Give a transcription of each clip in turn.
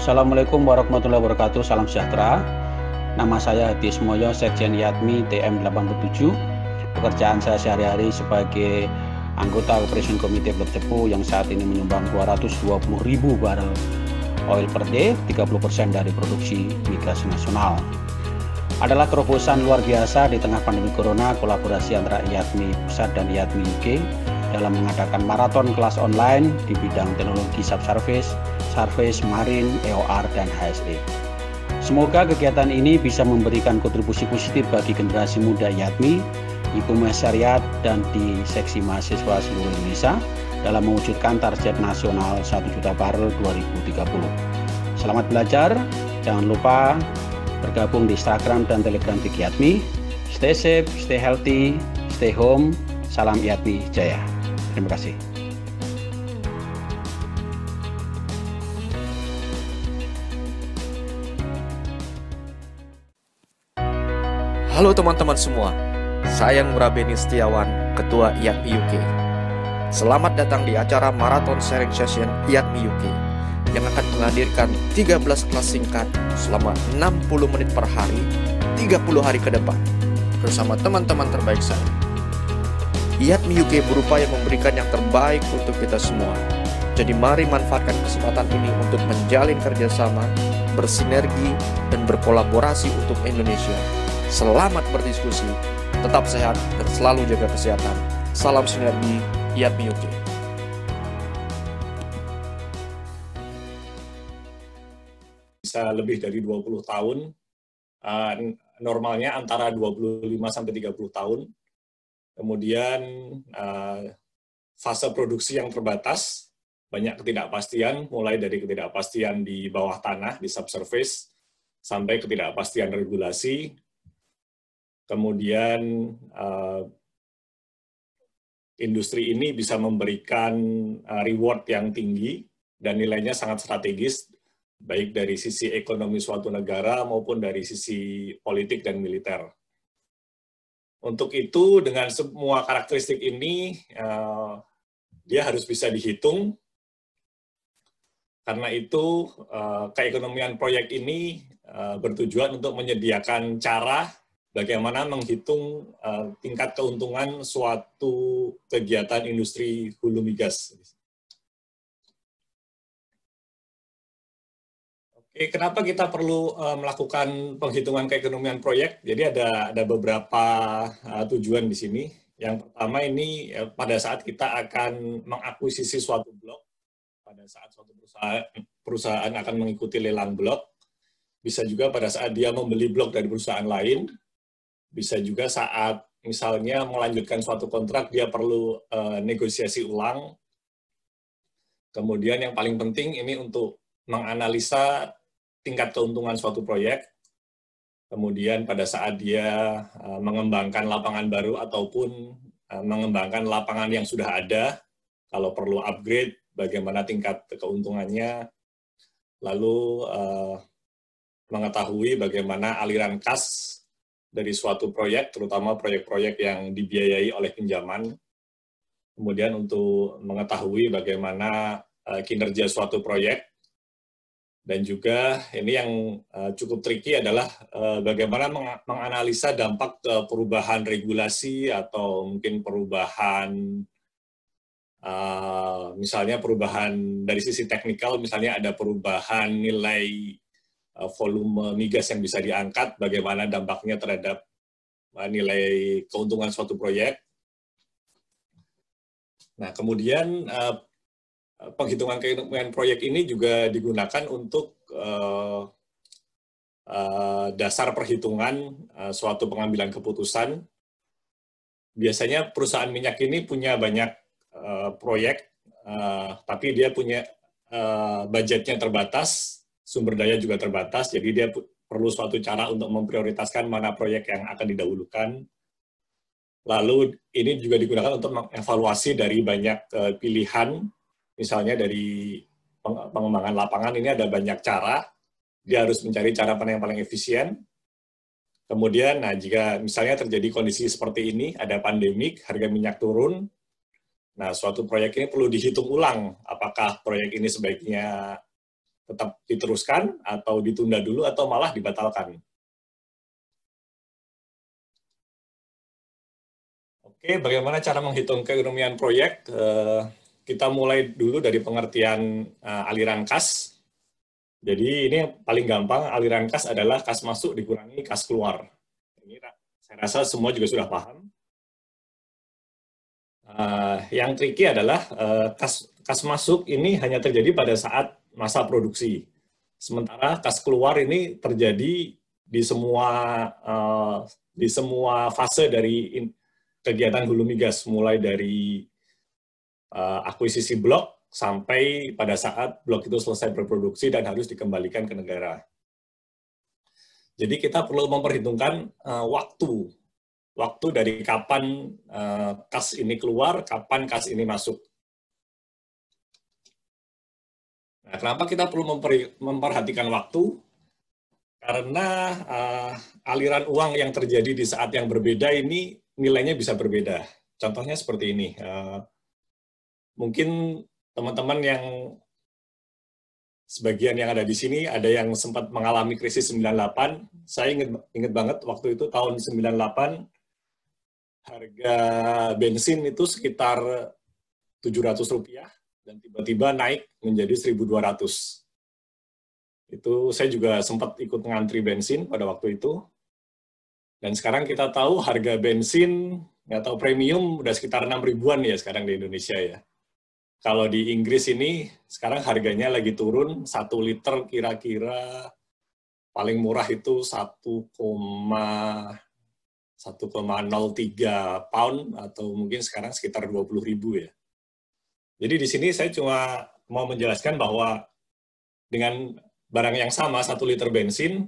Assalamualaikum warahmatullahi wabarakatuh. Salam sejahtera. Nama saya Hadi Ismoyo, Sekjen YATMI TM87. Pekerjaan saya sehari-hari sebagai anggota Operation Committee Blok Cepu yang saat ini menyumbang 220.000 barel oil per day, 30% dari produksi migas nasional. Adalah terobosan luar biasa di tengah pandemi Corona, kolaborasi antara YATMI Pusat dan YATMI UK dalam mengadakan maraton kelas online di bidang teknologi subsurface, surface, marine, EOR, dan HSE. Semoga kegiatan ini bisa memberikan kontribusi positif bagi generasi muda YATMI, Ibu Masyariat, dan di seksi mahasiswa seluruh Indonesia dalam mewujudkan target nasional 1 juta barel 2030. Selamat belajar, jangan lupa bergabung di Instagram dan Telegram di YATMI. Stay safe, stay healthy, stay home. Salam YATMI Jaya. Terima kasih. Halo teman-teman semua, saya Ngurah Beni Setiawan, Ketua YATMI UK. Selamat datang di acara Marathon Sharing Session YATMI UK yang akan menghadirkan 13 kelas singkat selama 60 menit per hari, 30 hari ke depan, bersama teman-teman terbaik saya. YATMI UK berupaya memberikan yang terbaik untuk kita semua. Jadi mari manfaatkan kesempatan ini untuk menjalin kerjasama, bersinergi, dan berkolaborasi untuk Indonesia. Selamat berdiskusi, tetap sehat, dan selalu jaga kesehatan. Salam sinergi, YATMI UK. Bisa lebih dari 20 tahun, normalnya antara 25-30 tahun. Kemudian fase produksi yang terbatas, banyak ketidakpastian, mulai dari ketidakpastian di bawah tanah, di subsurface, sampai ketidakpastian regulasi. Kemudian industri ini bisa memberikan reward yang tinggi dan nilainya sangat strategis, baik dari sisi ekonomi suatu negara maupun dari sisi politik dan militer. Untuk itu, dengan semua karakteristik ini, dia harus bisa dihitung. Karena itu, keekonomian proyek ini bertujuan untuk menyediakan cara bagaimana menghitung tingkat keuntungan suatu kegiatan industri hulu migas. Kenapa kita perlu melakukan penghitungan keekonomian proyek? Jadi ada beberapa tujuan di sini. Yang pertama ini pada saat kita akan mengakuisisi suatu blok, pada saat suatu perusahaan akan mengikuti lelang blok, bisa juga pada saat dia membeli blok dari perusahaan lain, bisa juga saat misalnya melanjutkan suatu kontrak dia perlu negosiasi ulang. Kemudian yang paling penting ini untuk menganalisa tingkat keuntungan suatu proyek, kemudian pada saat dia mengembangkan lapangan baru ataupun mengembangkan lapangan yang sudah ada, kalau perlu upgrade, bagaimana tingkat keuntungannya, lalu mengetahui bagaimana aliran kas dari suatu proyek, terutama proyek-proyek yang dibiayai oleh pinjaman, kemudian untuk mengetahui bagaimana kinerja suatu proyek. Dan juga ini yang cukup tricky adalah bagaimana menganalisa dampak perubahan regulasi atau mungkin perubahan, misalnya perubahan dari sisi teknikal, misalnya ada perubahan nilai volume migas yang bisa diangkat, bagaimana dampaknya terhadap nilai keuntungan suatu proyek. Nah, kemudian penghitungan keuntungan proyek ini juga digunakan untuk dasar perhitungan suatu pengambilan keputusan. Biasanya perusahaan minyak ini punya banyak proyek, tapi dia punya budgetnya terbatas, sumber daya juga terbatas, jadi dia perlu suatu cara untuk memprioritaskan mana proyek yang akan didahulukan. Lalu ini juga digunakan untuk mengevaluasi dari banyak pilihan. Misalnya dari pengembangan lapangan ini ada banyak cara, dia harus mencari cara mana yang paling efisien. Kemudian, nah jika misalnya terjadi kondisi seperti ini, ada pandemik, harga minyak turun, nah suatu proyek ini perlu dihitung ulang, apakah proyek ini sebaiknya tetap diteruskan atau ditunda dulu atau malah dibatalkan. Oke, bagaimana cara menghitung keekonomian proyek? Kita mulai dulu dari pengertian aliran kas. Jadi ini paling gampang, aliran kas adalah kas masuk dikurangi kas keluar. Ini saya rasa semua juga sudah paham. Yang tricky adalah kas masuk ini hanya terjadi pada saat masa produksi. Sementara kas keluar ini terjadi di semua fase dari kegiatan hulu migas, mulai dari akuisisi blok sampai pada saat blok itu selesai berproduksi dan harus dikembalikan ke negara. Jadi kita perlu memperhitungkan waktu dari kapan kas ini keluar, kapan kas ini masuk. Nah, kenapa kita perlu memperhatikan waktu? Karena aliran uang yang terjadi di saat yang berbeda ini nilainya bisa berbeda. Contohnya seperti ini. Mungkin teman-teman yang sebagian yang ada di sini ada yang sempat mengalami krisis 98. Saya ingat banget waktu itu tahun 98 harga bensin itu sekitar Rp700 dan tiba-tiba naik menjadi 1.200. Itu saya juga sempat ikut ngantri bensin pada waktu itu. Dan sekarang kita tahu harga bensin, nggak tahu premium, udah sekitar 6 ribuan ya sekarang di Indonesia ya. Kalau di Inggris ini, sekarang harganya lagi turun, 1 liter kira-kira paling murah itu 1,03 pound, atau mungkin sekarang sekitar 20 ribu ya. Jadi di sini saya cuma mau menjelaskan bahwa dengan barang yang sama, 1 liter bensin,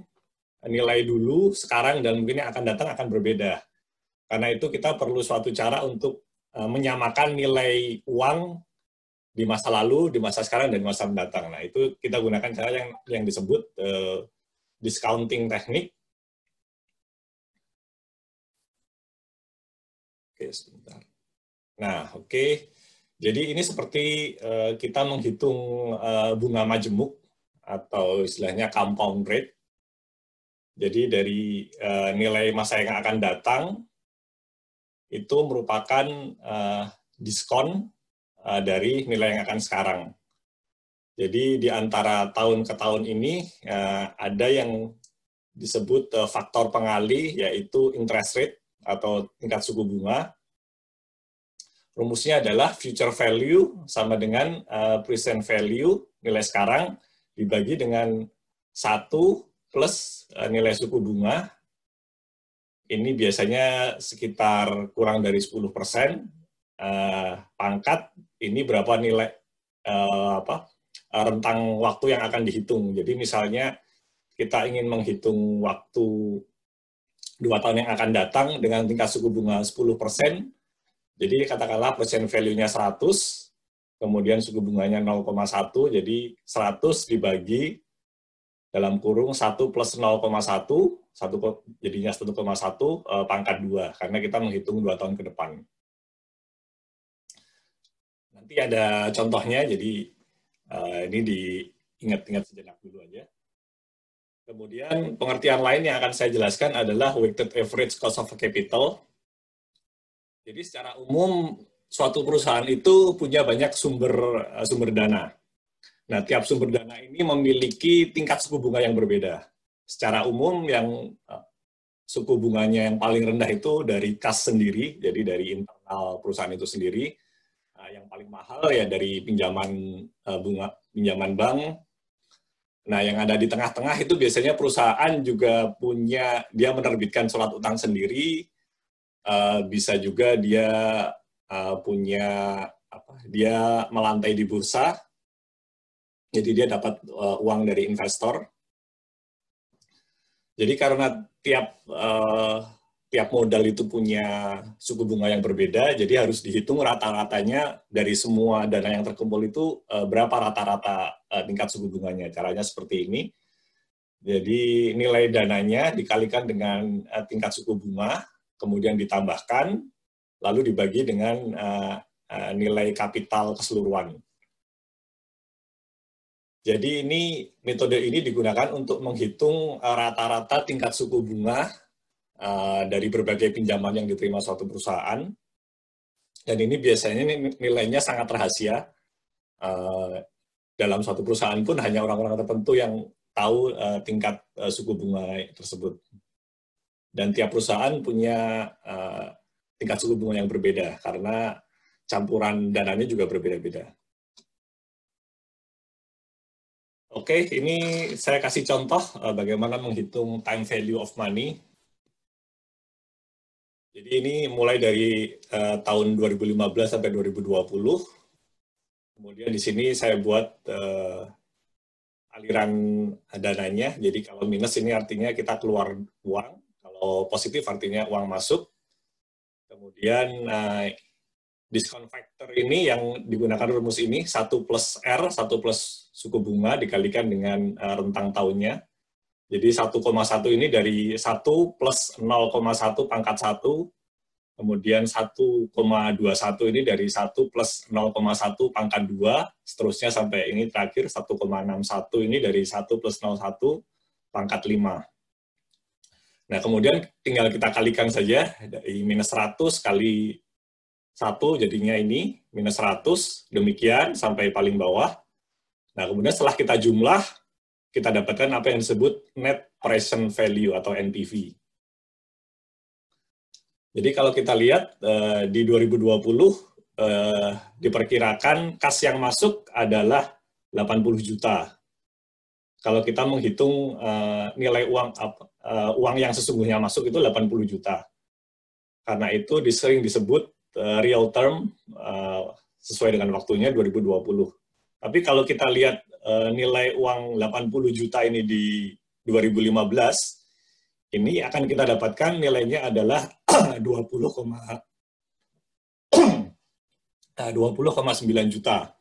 nilai dulu, sekarang, dan mungkin yang akan datang akan berbeda. Karena itu kita perlu suatu cara untuk menyamakan nilai uang di masa lalu, di masa sekarang, dan di masa mendatang. Nah, itu kita gunakan cara yang disebut discounting teknik. Oke, sebentar. Nah, oke. Jadi ini seperti kita menghitung bunga majemuk, atau istilahnya compound rate. Jadi dari nilai masa yang akan datang, itu merupakan diskon dari nilai yang akan sekarang. Jadi di antara tahun ke tahun ini, ada yang disebut faktor pengalih, yaitu interest rate, atau tingkat suku bunga. Rumusnya adalah future value sama dengan present value, nilai sekarang, dibagi dengan 1 plus nilai suku bunga. Ini biasanya sekitar kurang dari 10%. Pangkat ini berapa nilai rentang waktu yang akan dihitung. Jadi misalnya kita ingin menghitung waktu 2 tahun yang akan datang dengan tingkat suku bunga 10%. Jadi katakanlah present value-nya 100, kemudian suku bunganya 0,1, jadi 100 dibagi dalam kurung 1 plus 0,1, jadinya 1,1 pangkat 2, karena kita menghitung 2 tahun ke depan. Nanti ada contohnya, jadi ini diingat-ingat sejenak dulu aja. Kemudian pengertian lain yang akan saya jelaskan adalah weighted average cost of capital. Jadi secara umum, suatu perusahaan itu punya banyak sumber dana. Nah, tiap sumber dana ini memiliki tingkat suku bunga yang berbeda. Secara umum, yang suku bunganya yang paling rendah itu dari kas sendiri, jadi dari internal perusahaan itu sendiri. Yang paling mahal ya dari pinjaman bank. Nah, yang ada di tengah-tengah itu biasanya perusahaan juga dia menerbitkan surat utang sendiri, bisa juga dia dia melantai di bursa. Jadi dia dapat uang dari investor. Jadi karena tiap modal itu punya suku bunga yang berbeda, jadi harus dihitung rata-ratanya dari semua dana yang terkumpul itu berapa rata-rata tingkat suku bunganya. Caranya seperti ini. Jadi nilai dananya dikalikan dengan tingkat suku bunga, kemudian ditambahkan, lalu dibagi dengan nilai kapital keseluruhan. Jadi metode ini digunakan untuk menghitung rata-rata tingkat suku bunga dari berbagai pinjaman yang diterima suatu perusahaan. Dan ini biasanya nilainya sangat rahasia. Dalam suatu perusahaan pun hanya orang-orang tertentu yang tahu tingkat suku bunga tersebut. Dan tiap perusahaan punya tingkat suku bunga yang berbeda karena campuran dananya juga berbeda-beda. Oke, ini saya kasih contoh bagaimana menghitung time value of money. Jadi ini mulai dari tahun 2015 sampai 2020. Kemudian di sini saya buat aliran dananya. Jadi kalau minus ini artinya kita keluar uang. Kalau positif artinya uang masuk. Kemudian discount factor ini yang digunakan rumus ini, 1 plus R, 1 plus suku bunga dikalikan dengan rentang tahunnya. Jadi 1,1 ini dari 1 plus 0,1 pangkat 1, kemudian 1,21 ini dari 1 plus 0,1 pangkat 2, seterusnya sampai ini terakhir 1,61 ini dari 1 plus 0,1 pangkat 5. Nah, kemudian tinggal kita kalikan saja, dari minus 100 kali 1 jadinya ini, minus 100, demikian sampai paling bawah. Nah, kemudian setelah kita jumlah, kita dapatkan apa yang disebut net present value atau NPV. Jadi kalau kita lihat di 2020, diperkirakan kas yang masuk adalah 80 juta. Kalau kita menghitung nilai uang yang sesungguhnya masuk itu 80 juta. Karena itu sering disebut real term sesuai dengan waktunya 2020. Tapi kalau kita lihat nilai uang 80 juta ini di 2015, ini akan kita dapatkan nilainya adalah 20,9 juta.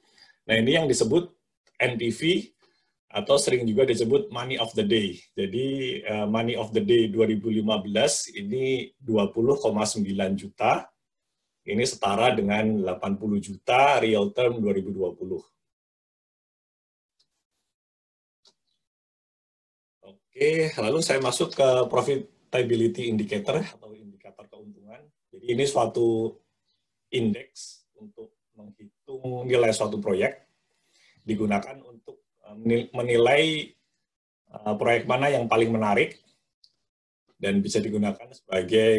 Nah, ini yang disebut NPV atau sering juga disebut money of the day. Jadi money of the day 2015 ini 20,9 juta. Ini setara dengan 80 juta real term 2020. Oke, lalu saya masuk ke profitability indicator atau indikator keuntungan. Jadi ini suatu indeks untuk menghitung nilai suatu proyek, digunakan untuk menilai proyek mana yang paling menarik dan bisa digunakan sebagai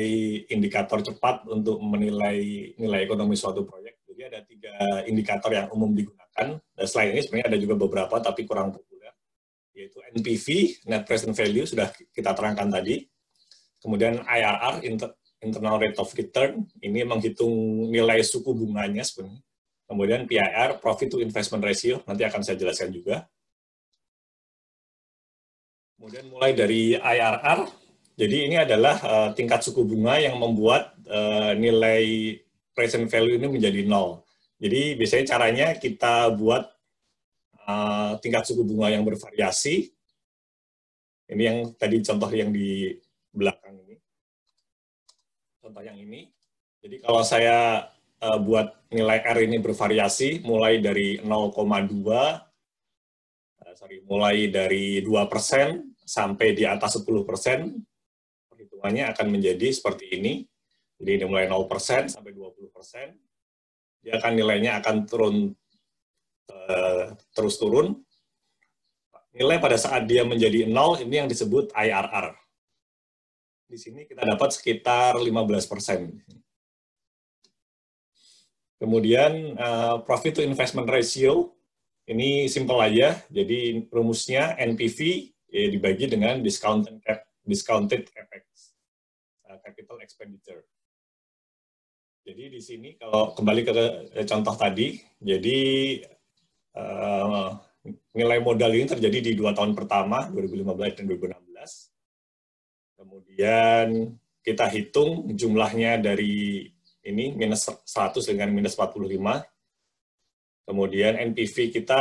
indikator cepat untuk menilai nilai ekonomi suatu proyek. Jadi ada 3 indikator yang umum digunakan. Dan selain ini sebenarnya ada juga beberapa tapi kurang populer, yaitu NPV, Net Present Value, sudah kita terangkan tadi. Kemudian IRR, Internal Rate of Return, ini menghitung nilai suku bunganya sebenarnya. Kemudian PIR, Profit to Investment Ratio, nanti akan saya jelaskan juga. Kemudian mulai dari IRR, jadi ini adalah tingkat suku bunga yang membuat nilai present value ini menjadi 0. Jadi biasanya caranya kita buat tingkat suku bunga yang bervariasi. Ini yang tadi contoh yang di belakang ini. Contoh yang ini. Jadi kalau saya buat nilai R ini bervariasi mulai dari mulai dari 2% sampai di atas 10%, perhitungannya akan menjadi seperti ini. Jadi ini mulai 0% sampai 20%, dia akan nilainya akan terus turun. Nilai pada saat dia menjadi 0, ini yang disebut IRR. Di sini kita dapat sekitar 15%. Kemudian profit to investment ratio, ini simple aja. Jadi rumusnya NPV dibagi dengan discounted capex, capital expenditure. Jadi di sini kalau kembali ke contoh tadi, jadi nilai modal ini terjadi di 2 tahun pertama, 2015 dan 2016. Kemudian kita hitung jumlahnya dari ini minus 100 dengan minus 45. Kemudian NPV kita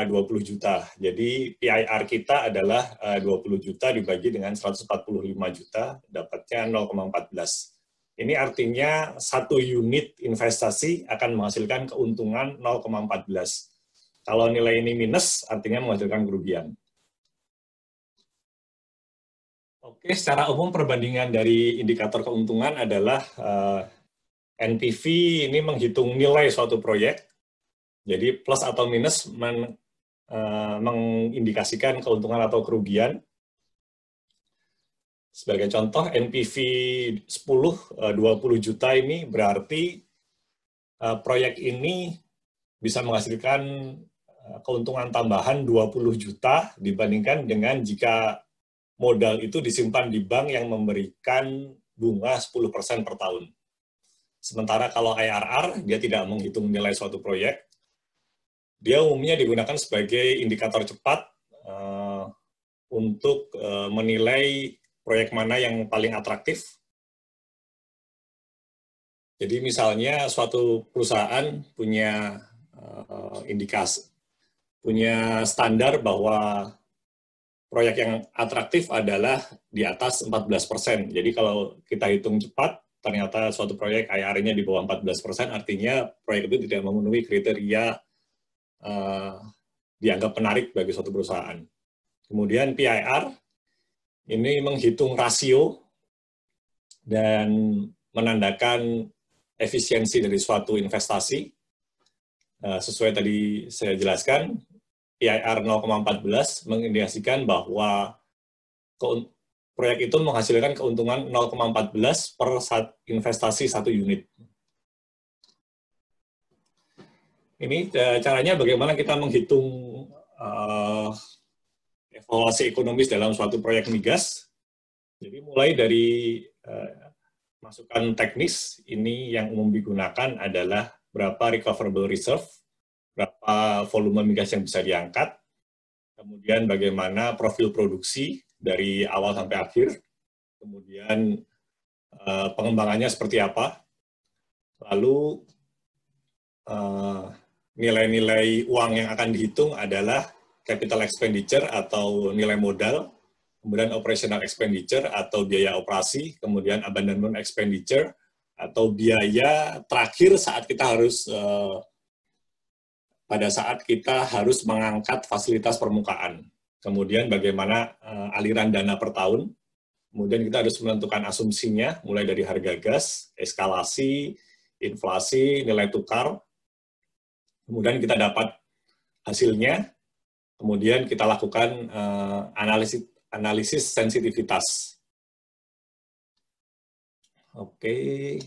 20 juta. Jadi PIR kita adalah 20 juta dibagi dengan 145 juta, dapatnya 0,14. Ini artinya 1 unit investasi akan menghasilkan keuntungan 0,14. Kalau nilai ini minus, artinya menghasilkan kerugian. Oke, secara umum perbandingan dari indikator keuntungan adalah NPV ini menghitung nilai suatu proyek. Jadi plus atau minus mengindikasikan keuntungan atau kerugian. Sebagai contoh, NPV 20 juta ini berarti proyek ini bisa menghasilkan keuntungan tambahan 20 juta dibandingkan dengan jika modal itu disimpan di bank yang memberikan bunga 10% per tahun. Sementara kalau IRR, dia tidak menghitung nilai suatu proyek. Dia umumnya digunakan sebagai indikator cepat untuk menilai proyek mana yang paling atraktif. Jadi misalnya suatu perusahaan punya punya standar bahwa proyek yang atraktif adalah di atas 14%. Jadi kalau kita hitung cepat, ternyata suatu proyek IRR-nya di bawah 14%, artinya proyek itu tidak memenuhi kriteria dianggap menarik bagi suatu perusahaan. Kemudian PIR, ini menghitung rasio dan menandakan efisiensi dari suatu investasi. Sesuai tadi saya jelaskan, PIR 0,14 mengindikasikan bahwa proyek itu menghasilkan keuntungan 0,14 per investasi satu unit. Ini caranya bagaimana kita menghitung evaluasi ekonomis dalam suatu proyek migas. Jadi mulai dari masukan teknis, ini yang umum digunakan adalah berapa recoverable reserve, berapa volume migas yang bisa diangkat, kemudian bagaimana profil produksi dari awal sampai akhir, kemudian pengembangannya seperti apa, lalu nilai-nilai uang yang akan dihitung adalah capital expenditure atau nilai modal, kemudian operational expenditure atau biaya operasi, kemudian abandonment expenditure atau biaya terakhir saat kita harus pada saat kita harus mengangkat fasilitas permukaan. Kemudian bagaimana aliran dana per tahun. Kemudian kita harus menentukan asumsinya, mulai dari harga gas, eskalasi, inflasi, nilai tukar. Kemudian kita dapat hasilnya. Kemudian kita lakukan analisis sensitivitas. Oke.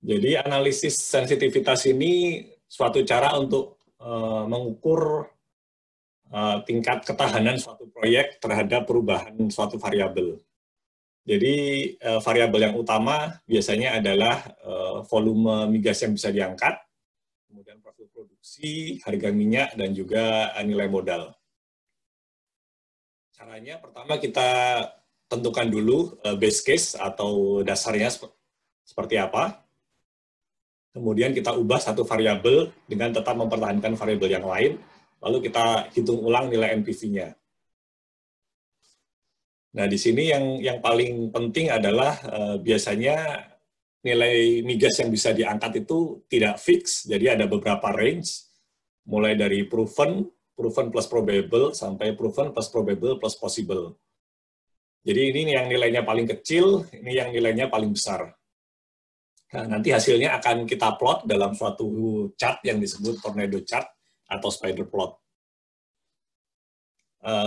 Jadi analisis sensitivitas ini suatu cara untuk mengukur tingkat ketahanan suatu proyek terhadap perubahan suatu variabel. Jadi variabel yang utama biasanya adalah volume migas yang bisa diangkat, kemudian profil produksi, harga minyak, dan juga nilai modal. Caranya pertama kita tentukan dulu base case atau dasarnya seperti apa. Kemudian kita ubah satu variabel dengan tetap mempertahankan variabel yang lain, lalu kita hitung ulang nilai NPV-nya. Nah, di sini yang paling penting adalah biasanya nilai migas yang bisa diangkat itu tidak fix, jadi ada beberapa range, mulai dari proven plus probable, sampai proven plus probable plus possible. Jadi ini yang nilainya paling kecil, ini yang nilainya paling besar. Nah, nanti hasilnya akan kita plot dalam suatu chart yang disebut tornado chart atau spider plot.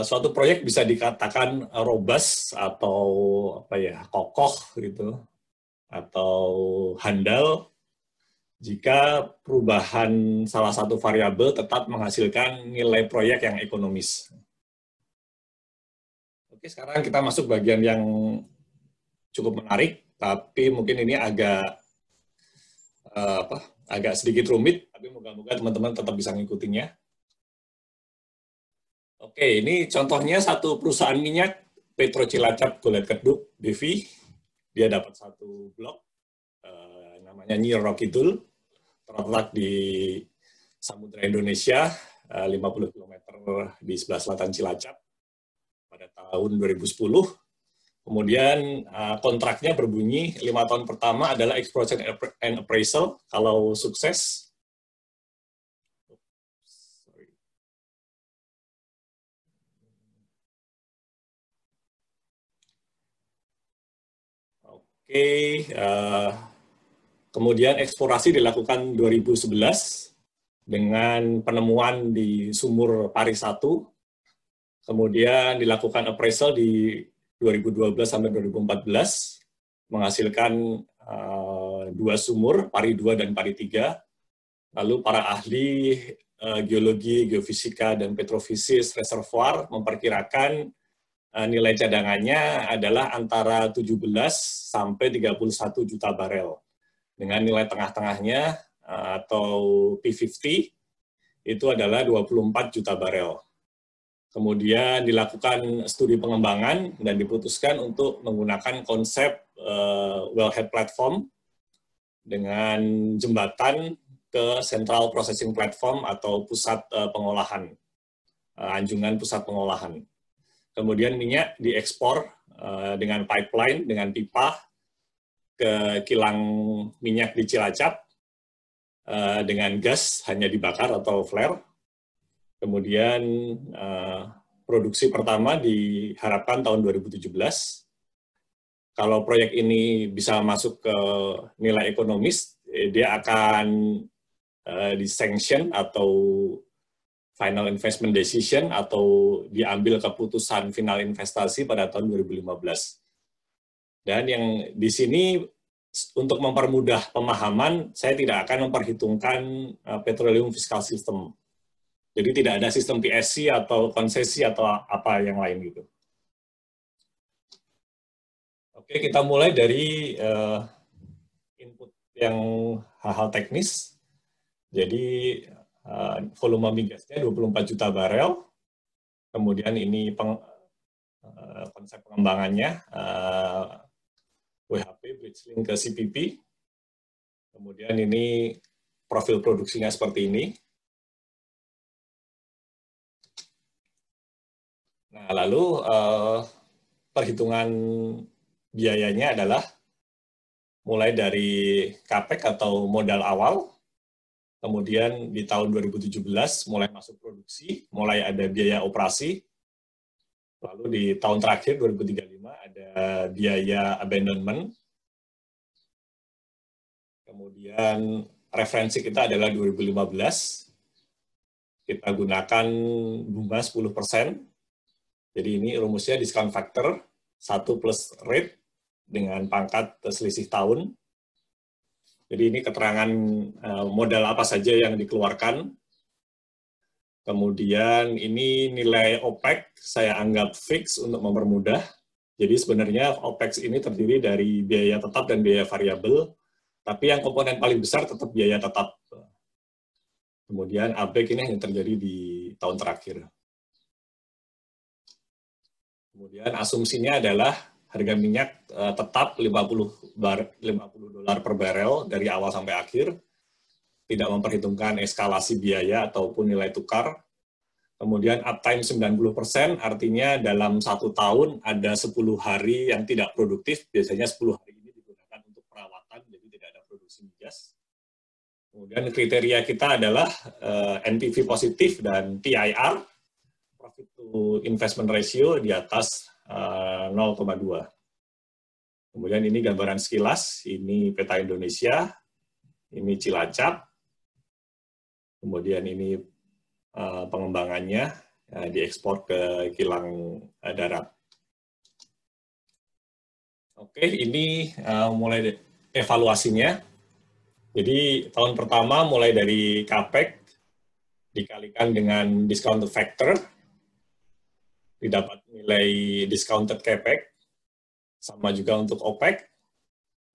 Suatu proyek bisa dikatakan robust atau kokoh gitu, atau handal jika perubahan salah satu variabel tetap menghasilkan nilai proyek yang ekonomis. Oke, sekarang kita masuk bagian yang cukup menarik, tapi mungkin ini agak sedikit rumit, tapi moga-moga teman-teman tetap bisa mengikutinya. Oke, ini contohnya satu perusahaan minyak, Petro Cilacap Golet Keduk, BV. Dia dapat satu blok, namanya Nyi Roro Kidul, terletak di Samudra Indonesia, 50 km di sebelah selatan Cilacap, pada tahun 2010. Kemudian kontraknya berbunyi 5 tahun pertama adalah exploration and appraisal. Kalau sukses, Oke, kemudian eksplorasi dilakukan 2011 dengan penemuan di sumur Pari 1. Kemudian dilakukan appraisal di 2012 sampai 2014, menghasilkan 2 sumur, Pari 2 dan Pari 3. Lalu para ahli geologi, geofisika, dan petrofisis reservoir memperkirakan nilai cadangannya adalah antara 17 sampai 31 juta barel. Dengan nilai tengah-tengahnya atau P50 itu adalah 24 juta barel. Kemudian dilakukan studi pengembangan dan diputuskan untuk menggunakan konsep wellhead platform dengan jembatan ke Central Processing Platform atau pusat pengolahan, anjungan pusat pengolahan. Kemudian minyak diekspor dengan pipeline, dengan pipa ke kilang minyak di Cilacap dengan gas hanya dibakar atau flare. Kemudian produksi pertama diharapkan tahun 2017. Kalau proyek ini bisa masuk ke nilai ekonomis, dia akan di-sanction atau final investment decision atau diambil keputusan final investasi pada tahun 2015. Dan yang di sini untuk mempermudah pemahaman, saya tidak akan memperhitungkan petroleum fiscal system. Jadi tidak ada sistem PSC atau konsesi atau apa yang lain gitu. Oke, kita mulai dari input yang hal-hal teknis. Jadi volume migasnya 24 juta barel. Kemudian ini konsep pengembangannya WHP, bridge link ke CPP. Kemudian ini profil produksinya seperti ini. Nah, lalu perhitungan biayanya adalah mulai dari CAPEX atau modal awal. Kemudian di tahun 2017 mulai masuk produksi, mulai ada biaya operasi. Lalu di tahun terakhir 2035 ada biaya abandonment. Kemudian referensi kita adalah 2015. Kita gunakan bunga 10%. Jadi ini rumusnya discount factor 1 plus rate dengan pangkat selisih tahun. Jadi ini keterangan modal apa saja yang dikeluarkan. Kemudian ini nilai OPEX saya anggap fix untuk mempermudah. Jadi sebenarnya OPEX ini terdiri dari biaya tetap dan biaya variabel, tapi yang komponen paling besar tetap biaya tetap. Kemudian ABEC ini yang terjadi di tahun terakhir. Kemudian asumsinya adalah harga minyak tetap $50 per barel dari awal sampai akhir, tidak memperhitungkan eskalasi biaya ataupun nilai tukar. Kemudian uptime 90%, artinya dalam 1 tahun ada 10 hari yang tidak produktif, biasanya 10 hari ini digunakan untuk perawatan, jadi tidak ada produksi migas. Kemudian kriteria kita adalah NPV positif dan TIR, profit to investment ratio di atas 0,2. Kemudian ini gambaran sekilas, ini peta Indonesia, ini Cilacap, kemudian ini pengembangannya diekspor ke kilang darat. Oke, ini mulai evaluasinya. Jadi tahun pertama mulai dari CAPEX dikalikan dengan discounted factor, didapat nilai discounted CAPEX, sama juga untuk OPEX,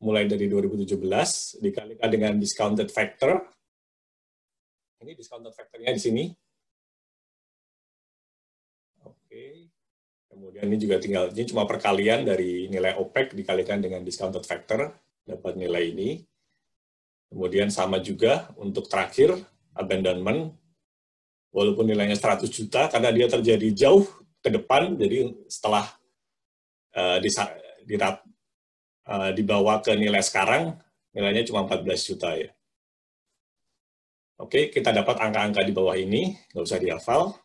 mulai dari 2017, dikalikan dengan discounted factor. Ini discounted factor-nya di sini. Oke. Kemudian ini juga tinggal, ini cuma perkalian dari nilai OPEX dikalikan dengan discounted factor, dapat nilai ini. Kemudian sama juga untuk terakhir, abandonment, walaupun nilainya 100 juta, karena dia terjadi jauh ke depan, jadi setelah dibawa ke nilai sekarang, nilainya cuma 14 juta ya. Oke, kita dapat angka-angka di bawah ini, nggak usah dihafal.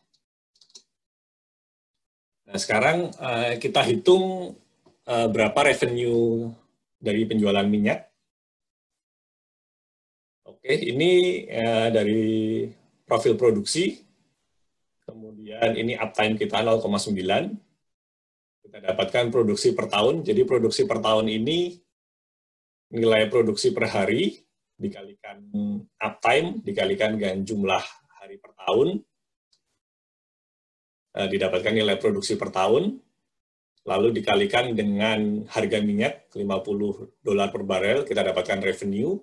Nah, sekarang kita hitung berapa revenue dari penjualan minyak. Oke, ini dari profil produksi. Kemudian ini uptime kita 0,9. Kita dapatkan produksi per tahun. Jadi produksi per tahun ini nilai produksi per hari dikalikan uptime, dikalikan dengan jumlah hari per tahun, didapatkan nilai produksi per tahun, lalu dikalikan dengan harga minyak $50 per barel, kita dapatkan revenue.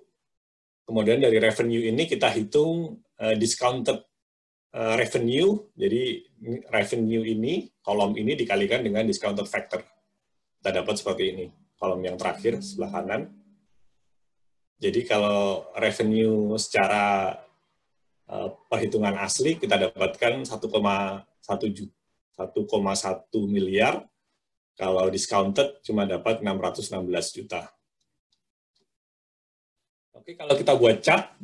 Kemudian dari revenue ini kita hitung discounted revenue, jadi revenue ini, kolom ini dikalikan dengan discounted factor. Kita dapat seperti ini, kolom yang terakhir sebelah kanan. Jadi kalau revenue secara perhitungan asli kita dapatkan 1,1 miliar, kalau discounted cuma dapat 616 juta. Oke, kalau kita buat chart,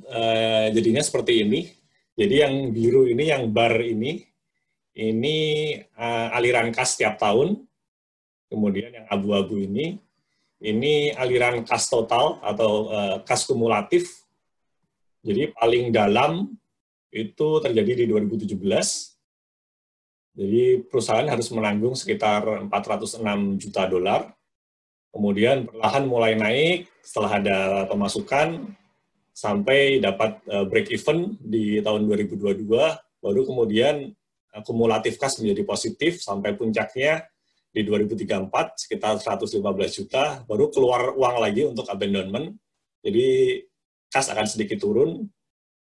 jadinya seperti ini. Jadi yang biru ini, yang bar ini aliran kas tiap tahun. Kemudian yang abu-abu ini aliran kas total atau kas kumulatif. Jadi paling dalam itu terjadi di 2017. Jadi perusahaan harus menanggung sekitar $406 juta. Kemudian perlahan mulai naik setelah ada pemasukan sampai dapat break even di tahun 2022, baru kemudian kumulatif kas menjadi positif sampai puncaknya di 2034 sekitar 115 juta, baru keluar uang lagi untuk abandonment. Jadi kas akan sedikit turun,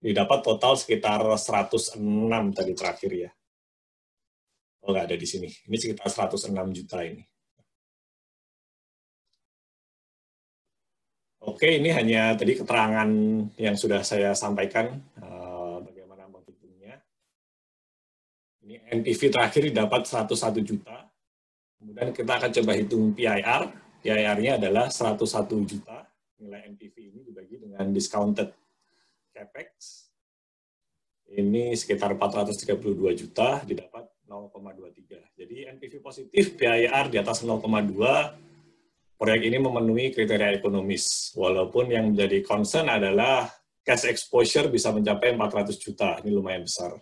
didapat total sekitar 106 tadi terakhir ya. Oh, nggak ada di sini. Ini sekitar 106 juta ini. Oke, ini hanya tadi keterangan yang sudah saya sampaikan, bagaimana menghitungnya. Ini NPV terakhir didapat 101 juta. Kemudian kita akan coba hitung PIR. PIR-nya adalah 101 juta. Nilai NPV ini dibagi dengan discounted CapEx. Ini sekitar 432 juta, didapat 0,23. Jadi NPV positif, PIR di atas 0,2, proyek ini memenuhi kriteria ekonomis. Walaupun yang menjadi concern adalah cash exposure bisa mencapai 400 juta. Ini lumayan besar.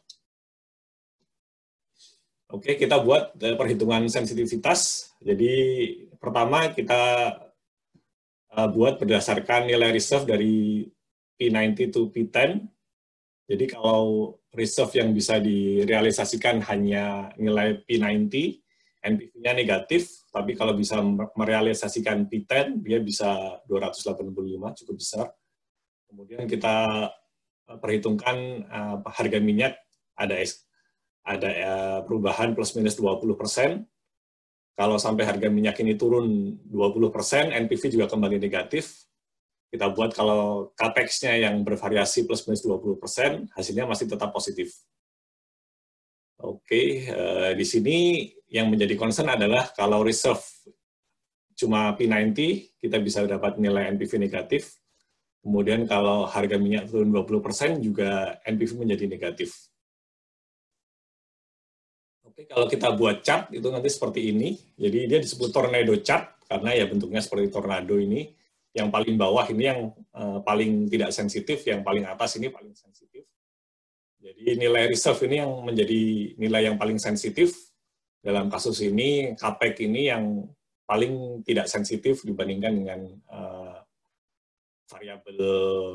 Oke, kita buat perhitungan sensitivitas. Jadi pertama kita buat berdasarkan nilai reserve dari P90 to P10. Jadi kalau reserve yang bisa direalisasikan hanya nilai P90, NPV-nya negatif, tapi kalau bisa merealisasikan P10, dia bisa 285, cukup besar. Kemudian kita perhitungkan harga minyak, ada perubahan plus minus 20%. Kalau sampai harga minyak ini turun 20%, NPV juga kembali negatif. Kita buat kalau CAPEX-nya yang bervariasi plus minus 20%, hasilnya masih tetap positif. Oke, di sini yang menjadi concern adalah kalau reserve cuma P90, kita bisa dapat nilai NPV negatif. Kemudian kalau harga minyak turun 20%, juga NPV menjadi negatif. Oke, kalau kita buat chart, itu nanti seperti ini. Jadi dia disebut tornado chart, karena ya bentuknya seperti tornado ini. Yang paling bawah ini yang paling tidak sensitif, yang paling atas ini paling sensitif. Jadi nilai reserve ini yang menjadi nilai yang paling sensitif. Dalam kasus ini, CAPEX ini yang paling tidak sensitif dibandingkan dengan variabel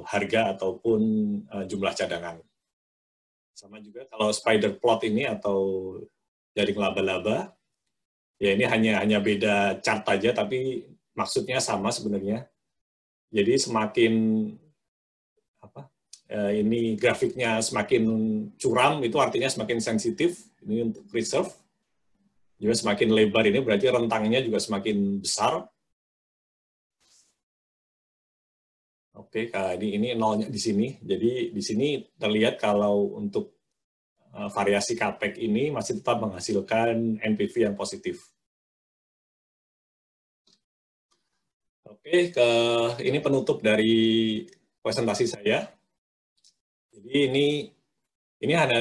harga ataupun jumlah cadangan. Sama juga kalau spider plot ini atau jaring laba-laba, ya ini hanya beda chart aja, tapi maksudnya sama sebenarnya. Jadi semakin ini grafiknya semakin curam, itu artinya semakin sensitif. Ini untuk reserve. Juga semakin lebar ini berarti rentangnya juga semakin besar. Oke, ini nolnya di sini. Jadi di sini terlihat kalau untuk variasi CAPEX ini masih tetap menghasilkan NPV yang positif. Oke, ini penutup dari presentasi saya. Jadi ini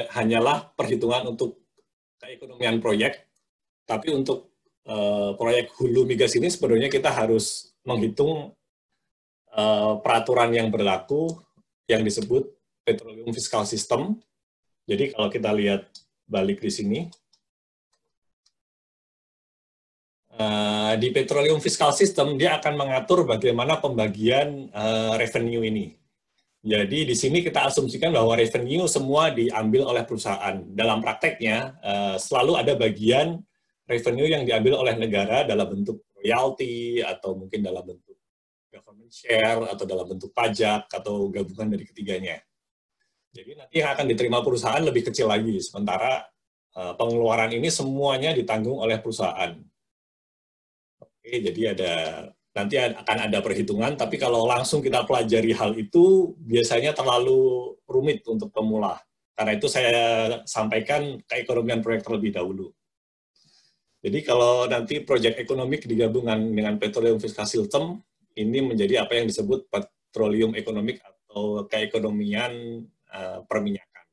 hanyalah perhitungan untuk keekonomian proyek, tapi untuk proyek hulu migas ini sebenarnya kita harus menghitung peraturan yang berlaku yang disebut Petroleum Fiscal System. Jadi kalau kita lihat balik di sini, di Petroleum Fiscal System dia akan mengatur bagaimana pembagian revenue ini. Jadi di sini kita asumsikan bahwa revenue semua diambil oleh perusahaan. Dalam prakteknya selalu ada bagian revenue yang diambil oleh negara dalam bentuk royalti atau mungkin dalam bentuk government share atau dalam bentuk pajak atau gabungan dari ketiganya. Jadi nanti yang akan diterima perusahaan lebih kecil lagi, sementara pengeluaran ini semuanya ditanggung oleh perusahaan. Oke, jadi nanti akan ada perhitungan, tapi kalau langsung kita pelajari hal itu, biasanya terlalu rumit untuk pemula. Karena itu saya sampaikan keekonomian proyek terlebih dahulu. Jadi kalau nanti proyek ekonomik digabungkan dengan Petroleum Fiscal System, ini menjadi apa yang disebut petroleum ekonomik atau keekonomian perminyakan.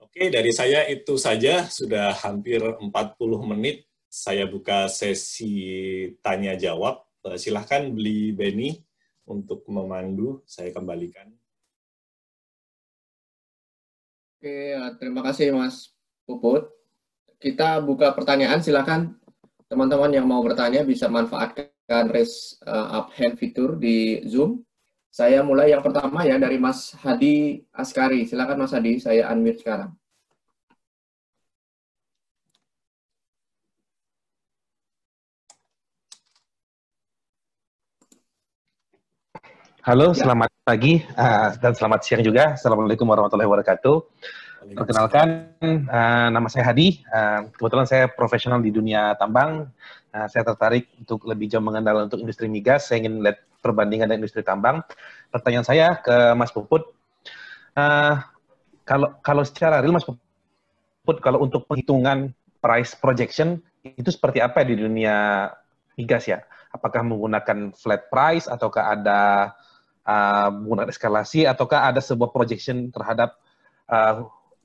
Oke, dari saya itu saja, sudah hampir 40 menit. Saya buka sesi tanya-jawab. Silahkan beli Benny untuk memandu, saya kembalikan. Oke, terima kasih Mas Puput. Kita buka pertanyaan, silakan teman-teman yang mau bertanya bisa manfaatkan raise up hand fitur di Zoom. Saya mulai yang pertama ya dari Mas Hadi Askari. Silakan Mas Hadi, saya unmute sekarang. Halo, selamat pagi dan selamat siang juga. Assalamualaikum warahmatullahi wabarakatuh. Perkenalkan, nama saya Hadi. Kebetulan saya profesional di dunia tambang. Saya tertarik untuk lebih jauh mengenal untuk industri migas. Saya ingin lihat perbandingan dengan industri tambang. Pertanyaan saya ke Mas Puput, kalau secara real Mas Puput, kalau untuk penghitungan price projection itu seperti apa di dunia migas ya? Apakah menggunakan flat price ataukah ada menggunakan eskalasi, ataukah ada sebuah projection terhadap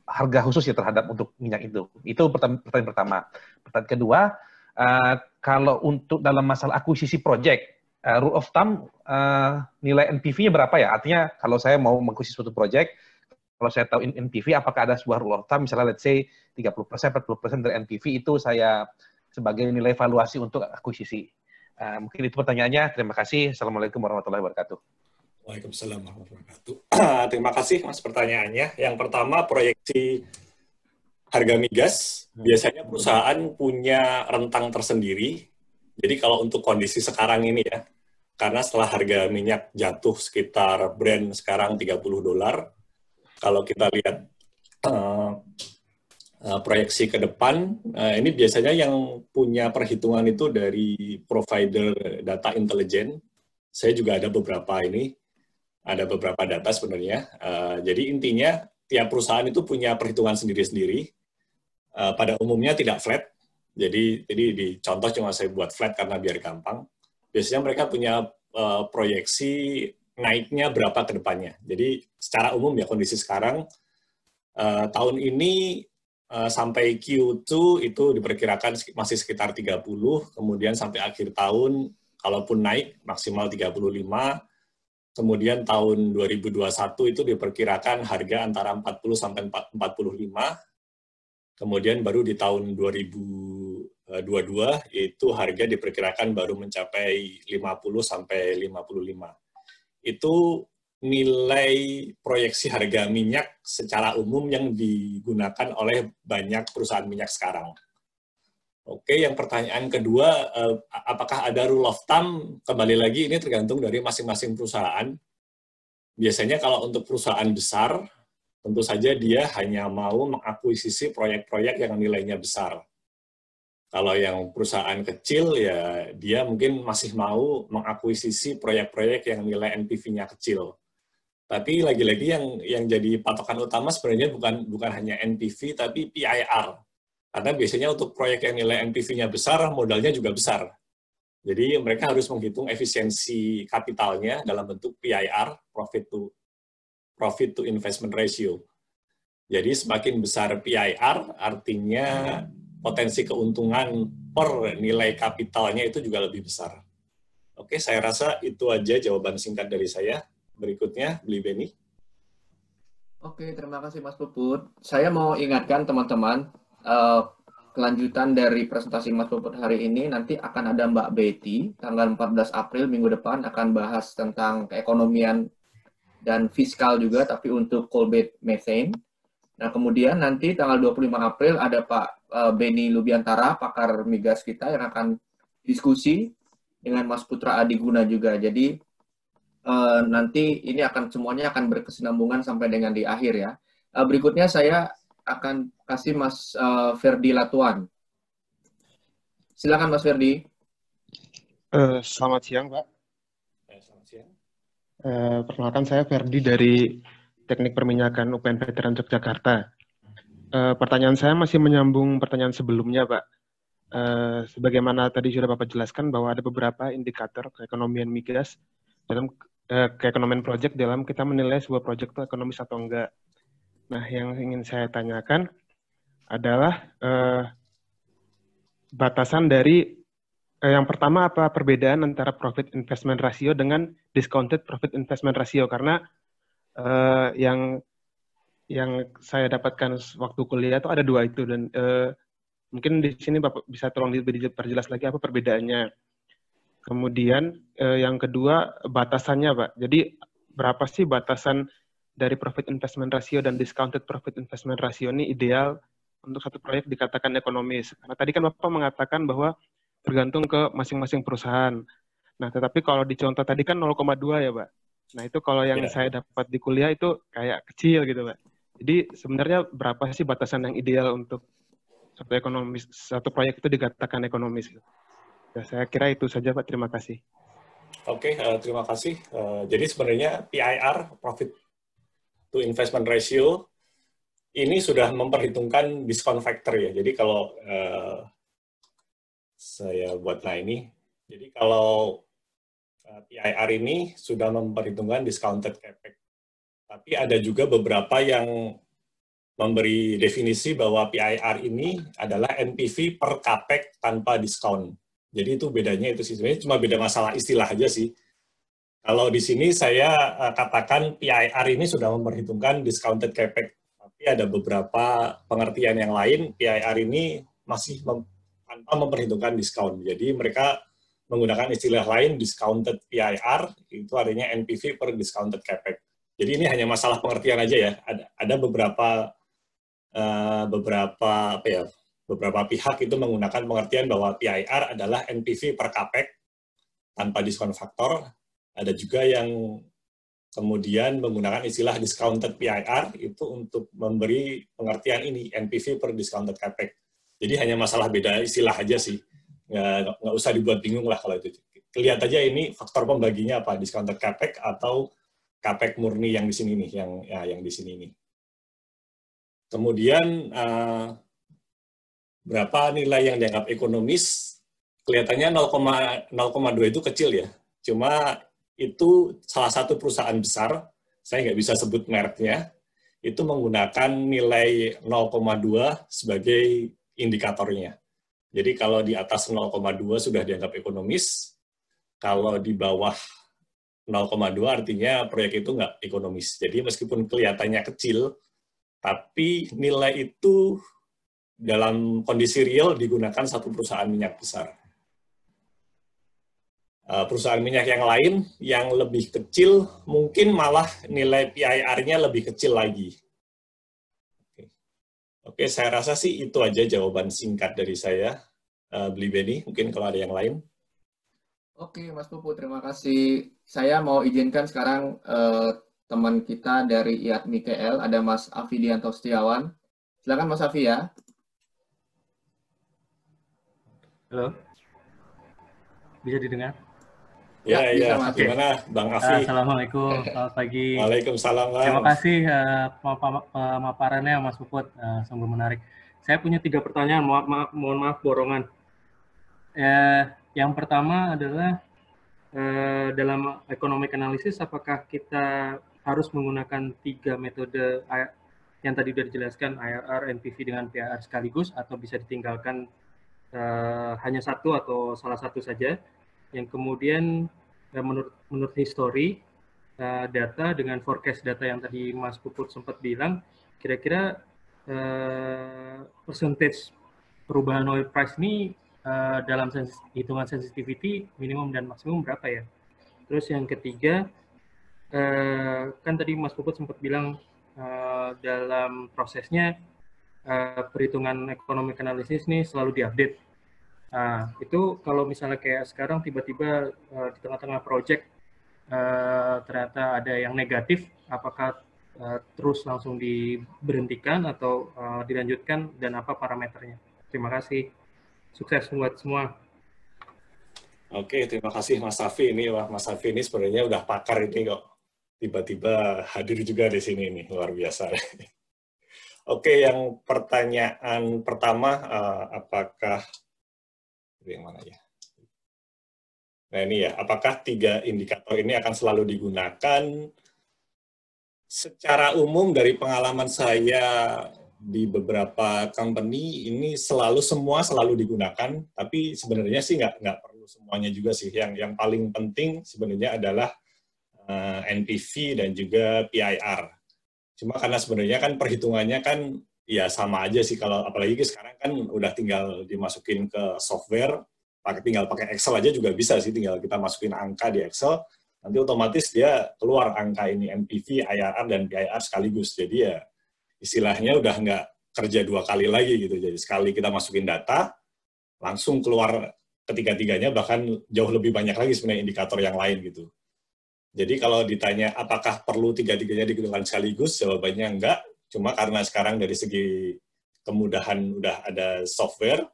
harga khusus ya terhadap untuk minyak itu? Itu pertanyaan pertama. Pertanyaan kedua, kalau untuk dalam masalah akuisisi project, rule of thumb, nilai NPV-nya berapa ya? Artinya kalau saya mau mengakuisisi suatu project, kalau saya tahu NPV, apakah ada sebuah rule of thumb, misalnya let's say 30%, 40% dari NPV itu saya sebagai nilai valuasi untuk akuisisi. Mungkin itu pertanyaannya. Terima kasih. Assalamualaikum warahmatullahi wabarakatuh. Waalaikumsalam warahmatullahi wabarakatuh. Terima kasih Mas pertanyaannya. Yang pertama, proyeksi harga migas. Biasanya perusahaan punya rentang tersendiri. Jadi kalau untuk kondisi sekarang ini ya, karena setelah harga minyak jatuh sekitar Brent sekarang $30, kalau kita lihat proyeksi ke depan, ini biasanya yang punya perhitungan itu dari provider data intelijen. Saya juga ada beberapa data sebenarnya. Jadi intinya tiap perusahaan itu punya perhitungan sendiri-sendiri. Pada umumnya tidak flat. Jadi di contoh cuma saya buat flat karena biar gampang. Biasanya mereka punya proyeksi naiknya berapa ke depannya. Jadi secara umum ya kondisi sekarang tahun ini sampai Q2 itu diperkirakan masih sekitar 30, kemudian sampai akhir tahun kalaupun naik maksimal 35, kemudian tahun 2021 itu diperkirakan harga antara 40 sampai 45, kemudian baru di tahun 2022 itu harga diperkirakan baru mencapai 50 sampai 55. Itu nilai proyeksi harga minyak secara umum yang digunakan oleh banyak perusahaan minyak sekarang. Oke, yang pertanyaan kedua, apakah ada rule of thumb? Kembali lagi, ini tergantung dari masing-masing perusahaan. Biasanya kalau untuk perusahaan besar, tentu saja dia hanya mau mengakuisisi proyek-proyek yang nilainya besar. Kalau yang perusahaan kecil, ya dia mungkin masih mau mengakuisisi proyek-proyek yang nilai NPV-nya kecil. Tapi lagi-lagi yang jadi patokan utama sebenarnya bukan hanya NPV, tapi PIR. Karena biasanya untuk proyek yang nilai NPV-nya besar, modalnya juga besar. Jadi mereka harus menghitung efisiensi kapitalnya dalam bentuk PIR, profit to investment ratio. Jadi semakin besar PIR, artinya potensi keuntungan per nilai kapitalnya itu juga lebih besar. Oke, saya rasa itu aja jawaban singkat dari saya. Berikutnya, Beli Beni. Oke, terima kasih Mas Puput. Saya mau ingatkan teman-teman, kelanjutan dari presentasi Mas Puput hari ini nanti akan ada Mbak Betty, tanggal 14 April minggu depan akan bahas tentang keekonomian dan fiskal juga, tapi untuk coal-bed methane. Nah, kemudian nanti tanggal 25 April ada Pak Beni Lubiantara, pakar migas kita yang akan diskusi dengan Mas Putra Adiguna juga. Jadi nanti ini semuanya akan berkesinambungan sampai dengan di akhir ya. Berikutnya saya akan kasih Mas Ferdi Latuan. Silakan Mas Ferdi. Selamat siang, Pak. Selamat siang. Perkenalkan, saya Ferdi dari Teknik Perminyakan UPN Veteran Yogyakarta. Pertanyaan saya masih menyambung pertanyaan sebelumnya, Pak. Sebagaimana tadi sudah Bapak jelaskan bahwa ada beberapa indikator keekonomian migas dalam keekonomian proyek dalam kita menilai sebuah proyek itu ekonomis atau enggak. Nah, yang ingin saya tanyakan adalah batasan dari yang pertama, apa perbedaan antara profit investment ratio dengan discounted profit investment ratio? Karena yang saya dapatkan waktu kuliah itu ada dua itu, dan mungkin di sini Bapak bisa tolong diperjelas lagi apa perbedaannya. Kemudian yang kedua, batasannya, Pak. Jadi berapa sih batasan dari profit investment ratio dan discounted profit investment ratio ini ideal untuk satu proyek dikatakan ekonomis? Karena tadi kan Bapak mengatakan bahwa tergantung ke masing-masing perusahaan. Nah, tetapi kalau di contoh tadi kan 0,2 ya, Pak. Nah, itu kalau yang saya dapat di kuliah itu kayak kecil gitu, Pak. Jadi sebenarnya berapa sih batasan yang ideal untuk satu proyek itu dikatakan ekonomis? Ya, saya kira itu saja, Pak. Terima kasih. Oke, terima kasih. Jadi sebenarnya PIR, Profit to Investment Ratio, ini sudah memperhitungkan discount factor ya. Jadi kalau saya buat ini, jadi kalau PIR ini sudah memperhitungkan discounted capex. Tapi ada juga beberapa yang memberi definisi bahwa PIR ini adalah NPV per capex tanpa diskon. Jadi itu bedanya itu sih, sebenarnya cuma beda masalah istilah aja sih. Kalau di sini saya katakan PIR ini sudah memperhitungkan discounted capex, tapi ada beberapa pengertian yang lain, PIR ini masih tanpa memperhitungkan diskon. Jadi mereka menggunakan istilah lain, discounted PIR, itu artinya NPV per discounted capex. Jadi ini hanya masalah pengertian aja ya. Ada beberapa pihak itu menggunakan pengertian bahwa PIR adalah NPV per capex tanpa diskon faktor. Ada juga yang kemudian menggunakan istilah discounted PIR itu untuk memberi pengertian ini, NPV per discounted capex. Jadi hanya masalah beda istilah aja sih. Nggak usah dibuat bingung lah kalau itu. Lihat aja ini faktor pembaginya apa, discounted capex atau capex murni yang di sini nih, yang di sini nih. Kemudian berapa nilai yang dianggap ekonomis? Kelihatannya 0,2 itu kecil ya. Cuma itu salah satu perusahaan besar, saya nggak bisa sebut mereknya, itu menggunakan nilai 0,2 sebagai indikatornya. Jadi kalau di atas 0,2 sudah dianggap ekonomis, kalau di bawah 0,2 artinya proyek itu nggak ekonomis. Jadi meskipun kelihatannya kecil, tapi nilai itu dalam kondisi real digunakan satu perusahaan minyak besar. Perusahaan minyak yang lain yang lebih kecil, mungkin malah nilai PIR-nya lebih kecil lagi. Oke, saya rasa sih itu aja jawaban singkat dari saya. Beli Beni, mungkin kalau ada yang lain. Oke, Mas Pupu, terima kasih. Saya mau izinkan sekarang teman kita dari IATMI KL, ada Mas Afidianto Setiawan. Silakan Mas Afi ya. Halo, bisa didengar? Ya, gimana Bang Afi? Assalamualaikum, selamat pagi. Waalaikumsalam. Terima kasih pemaparannya Mas Puput, sungguh menarik. Saya punya 3 pertanyaan, mohon maaf borongan. Yang pertama adalah dalam economic analysis, apakah kita harus menggunakan 3 metode yang tadi sudah dijelaskan, IRR, NPV dengan PIR sekaligus, atau bisa ditinggalkan hanya satu atau salah satu saja? yang kemudian menurut history data dengan forecast data yang tadi Mas Puput sempat bilang, kira-kira percentage perubahan oil price ini dalam hitungan sensitivity minimum dan maksimum berapa ya? Terus yang ketiga, kan tadi Mas Puput sempat bilang dalam prosesnya perhitungan economic analysis ini selalu diupdate. Nah, itu kalau misalnya kayak sekarang tiba-tiba di tengah-tengah project ternyata ada yang negatif, apakah terus langsung diberhentikan atau dilanjutkan dan apa parameternya? Terima kasih. Sukses buat semua. Oke, terima kasih Mas Safi. Mas Safi ini sebenarnya udah pakar ini kok. Tiba-tiba hadir juga di sini nih, luar biasa. Oke, yang pertanyaan pertama, apakah yang mana ya? Nah ini ya, apakah 3 indikator ini akan selalu digunakan? Secara umum dari pengalaman saya di beberapa company ini semua selalu digunakan, tapi sebenarnya sih nggak perlu semuanya juga sih. Yang paling penting sebenarnya adalah NPV dan juga PIR. Cuma karena sebenarnya kan perhitungannya kan ya sama aja sih, kalau apalagi sekarang kan udah tinggal dimasukin ke software, tinggal pakai Excel aja juga bisa sih, tinggal kita masukin angka di Excel, nanti otomatis dia keluar angka ini NPV, IRR, dan PIR sekaligus. Jadi ya istilahnya udah nggak kerja 2 kali lagi gitu. Jadi sekali kita masukin data, langsung keluar ketiga-tiganya, bahkan jauh lebih banyak lagi sebenarnya indikator yang lain gitu. Jadi kalau ditanya apakah perlu 3-tiganya digunakan sekaligus, jawabannya enggak. Cuma karena sekarang dari segi kemudahan udah ada software,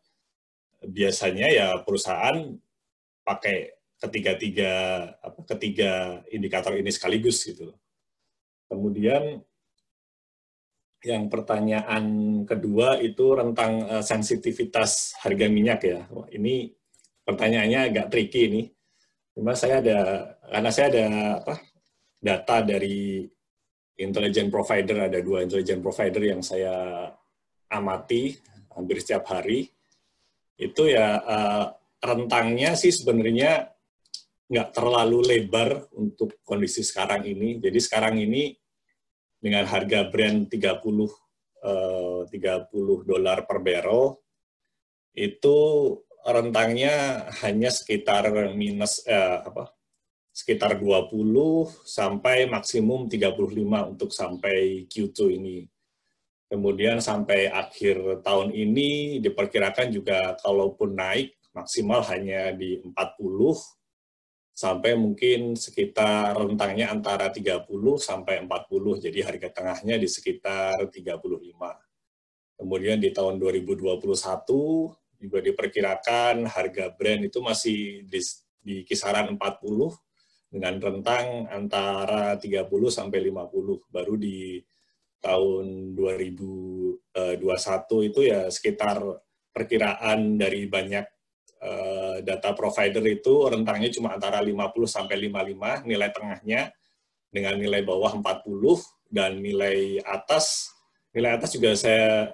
biasanya ya perusahaan pakai ketiga indikator ini sekaligus gitu. Kemudian yang pertanyaan kedua itu tentang sensitivitas harga minyak ya. Wah, ini pertanyaannya agak tricky ini. Karena saya ada data dari intelligent provider, ada 2 intelligent provider yang saya amati hampir setiap hari. Itu ya rentangnya sih sebenarnya nggak terlalu lebar untuk kondisi sekarang ini. Jadi sekarang ini dengan harga Brent $30 per barrel, itu rentangnya hanya sekitar sekitar 20 sampai maksimum 35 untuk sampai Q2 ini. Kemudian sampai akhir tahun ini diperkirakan juga kalaupun naik maksimal hanya di 40 sampai mungkin sekitar rentangnya antara 30 sampai 40. Jadi harga tengahnya di sekitar 35. Kemudian di tahun 2021 juga diperkirakan harga Brent itu masih di kisaran 40 dengan rentang antara 30 sampai 50. Baru di tahun 2021 itu ya sekitar perkiraan dari banyak data provider itu rentangnya cuma antara 50 sampai 55 nilai tengahnya, dengan nilai bawah 40 dan nilai atas juga saya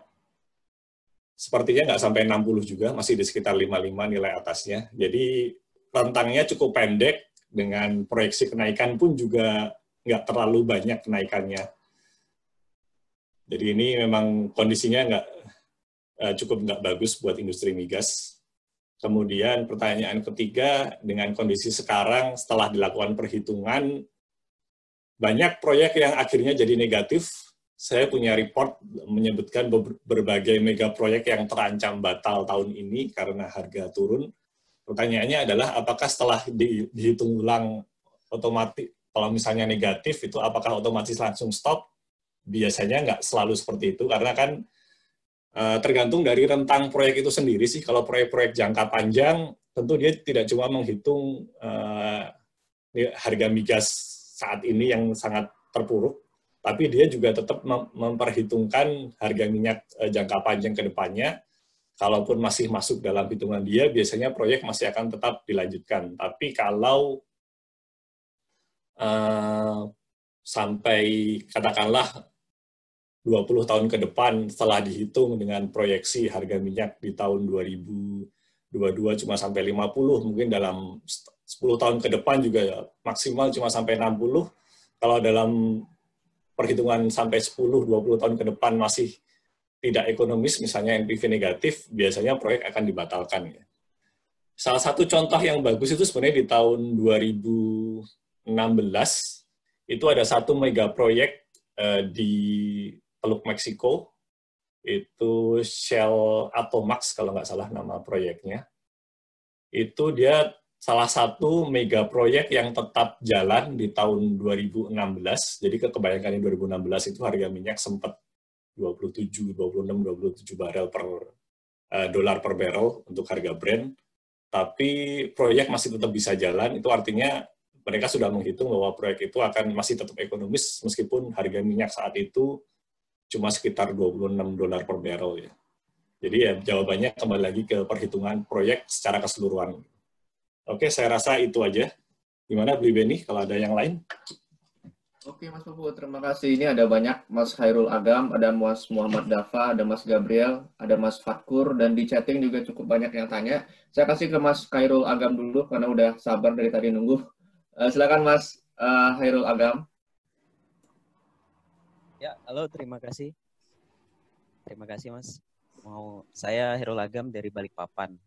sepertinya nggak sampai 60 juga, masih di sekitar 55 nilai atasnya. Jadi rentangnya cukup pendek, dengan proyeksi kenaikan pun juga nggak terlalu banyak kenaikannya. Jadi ini memang kondisinya cukup nggak bagus buat industri migas. Kemudian pertanyaan ketiga, dengan kondisi sekarang setelah dilakukan perhitungan, banyak proyek yang akhirnya jadi negatif. Saya punya report menyebutkan berbagai mega proyek yang terancam batal tahun ini karena harga turun. Pertanyaannya adalah apakah setelah dihitung ulang otomatis, kalau misalnya negatif itu apakah otomatis langsung stop? Biasanya nggak selalu seperti itu, karena kan tergantung dari rentang proyek itu sendiri sih. Kalau proyek-proyek jangka panjang, tentu dia tidak cuma menghitung harga migas saat ini yang sangat terpuruk, tapi dia juga tetap memperhitungkan harga minyak jangka panjang ke depannya. Kalaupun masih masuk dalam hitungan dia, biasanya proyek masih akan tetap dilanjutkan. Tapi kalau sampai katakanlah 20 tahun ke depan setelah dihitung dengan proyeksi harga minyak di tahun 2025 22 cuma sampai 50, mungkin dalam 10 tahun ke depan juga ya, maksimal cuma sampai 60. Kalau dalam perhitungan sampai 10-20 tahun ke depan masih tidak ekonomis, misalnya NPV negatif, biasanya proyek akan dibatalkan. Ya. Salah satu contoh yang bagus itu sebenarnya di tahun 2016, itu ada satu mega proyek di Teluk Meksiko, itu Shell Atomax kalau nggak salah nama proyeknya. Itu dia salah satu mega proyek yang tetap jalan di tahun 2016. Jadi kebayangkan di 2016 itu harga minyak sempat 26, 27 barel per dolar per barrel untuk harga Brent. Tapi proyek masih tetap bisa jalan, itu artinya mereka sudah menghitung bahwa proyek itu akan masih tetap ekonomis meskipun harga minyak saat itu cuma sekitar 26 dolar per barrel ya. Jadi ya jawabannya kembali lagi ke perhitungan proyek secara keseluruhan. Oke, saya rasa itu aja. Gimana Bli Beni kalau ada yang lain? Oke Mas Puput, terima kasih. Ini ada banyak, Mas Khairul Agam, ada Mas Muhammad Dafa, ada Mas Gabriel, ada Mas Fatkur, dan di chatting juga cukup banyak yang tanya. Saya kasih ke Mas Khairul Agam dulu, karena udah sabar dari tadi nunggu. Silakan Mas Khairul Agam. Ya, halo, terima kasih. Terima kasih, Mas. Saya Khairul Agam dari Balikpapan.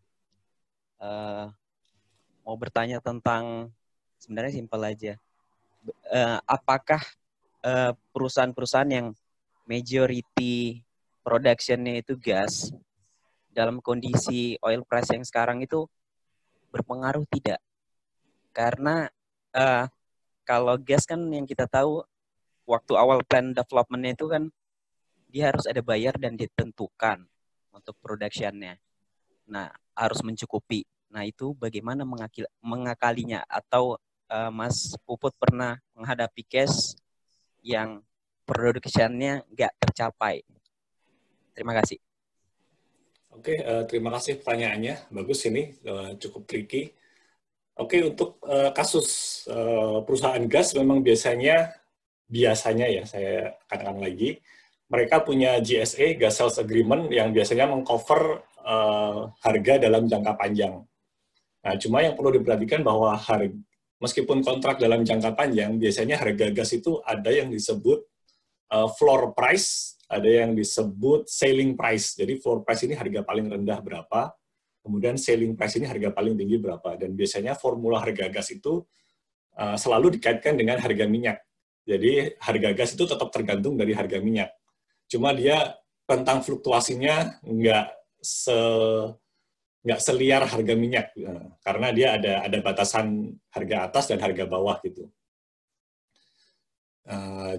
Mau bertanya tentang, sebenarnya simpel aja. Apakah perusahaan-perusahaan yang majority production-nya itu gas, dalam kondisi oil price yang sekarang itu berpengaruh tidak? Karena kalau gas kan yang kita tahu, waktu awal plan development-nya itu kan dia harus ada bayar dan ditentukan untuk production-nya. Nah, harus mencukupi. Nah, itu bagaimana mengakalinya? Atau Mas Puput pernah menghadapi case yang production-nya nggak tercapai? Terima kasih. Oke, terima kasih pertanyaannya. Bagus ini, cukup tricky. Oke, untuk kasus perusahaan gas memang biasanya ya saya katakan lagi, mereka punya GSA, Gas Sales Agreement, yang biasanya mengcover harga dalam jangka panjang. Nah, cuma yang perlu diperhatikan bahwa meskipun kontrak dalam jangka panjang, biasanya harga gas itu ada yang disebut floor price, ada yang disebut selling price. Jadi floor price ini harga paling rendah berapa, kemudian selling price ini harga paling tinggi berapa. Dan biasanya formula harga gas itu selalu dikaitkan dengan harga minyak. Jadi harga gas itu tetap tergantung dari harga minyak. Cuma dia rentang fluktuasinya nggak seliar harga minyak, karena dia ada batasan harga atas dan harga bawah gitu.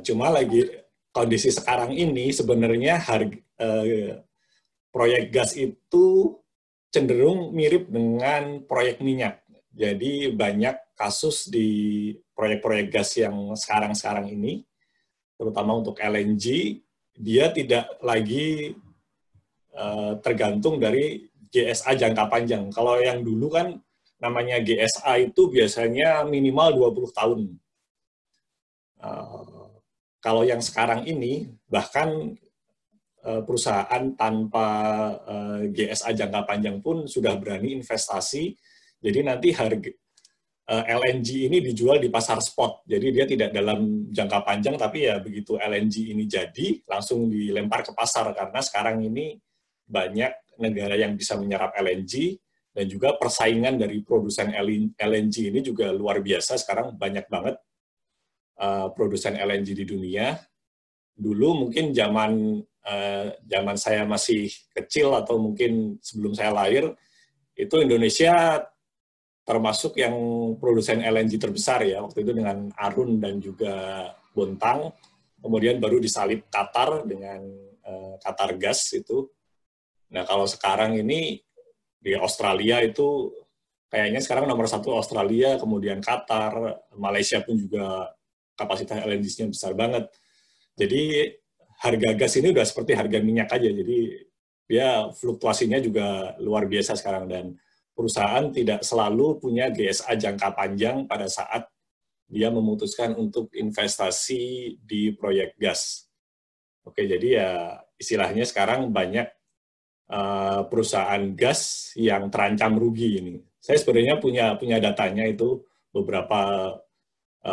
Cuma lagi kondisi sekarang ini sebenarnya proyek gas itu cenderung mirip dengan proyek minyak. Jadi banyak kasus di proyek-proyek gas yang sekarang ini, terutama untuk LNG, dia tidak lagi tergantung dari GSA jangka panjang. Kalau yang dulu kan namanya GSA itu biasanya minimal 20 tahun. Kalau yang sekarang ini, bahkan perusahaan tanpa GSA jangka panjang pun sudah berani investasi. Jadi nanti harga LNG ini dijual di pasar spot. Jadi dia tidak dalam jangka panjang, tapi ya begitu LNG ini jadi, langsung dilempar ke pasar. Karena sekarang ini banyak negara yang bisa menyerap LNG, dan juga persaingan dari produsen LNG ini juga luar biasa. Sekarang banyak banget produsen LNG di dunia. Dulu mungkin zaman saya masih kecil, atau mungkin sebelum saya lahir, itu Indonesia termasuk yang produsen LNG terbesar ya, waktu itu dengan Arun dan juga Bontang, kemudian baru disalip Qatar dengan Qatar Gas itu. Nah, kalau sekarang ini di Australia itu kayaknya sekarang nomor 1 Australia, kemudian Qatar, Malaysia pun juga kapasitas LNG-nya besar banget. Jadi harga gas ini udah seperti harga minyak aja, jadi dia fluktuasinya juga luar biasa sekarang, dan perusahaan tidak selalu punya GSA jangka panjang pada saat dia memutuskan untuk investasi di proyek gas. Oke, jadi ya istilahnya sekarang banyak perusahaan gas yang terancam rugi ini. Saya sebenarnya punya datanya itu beberapa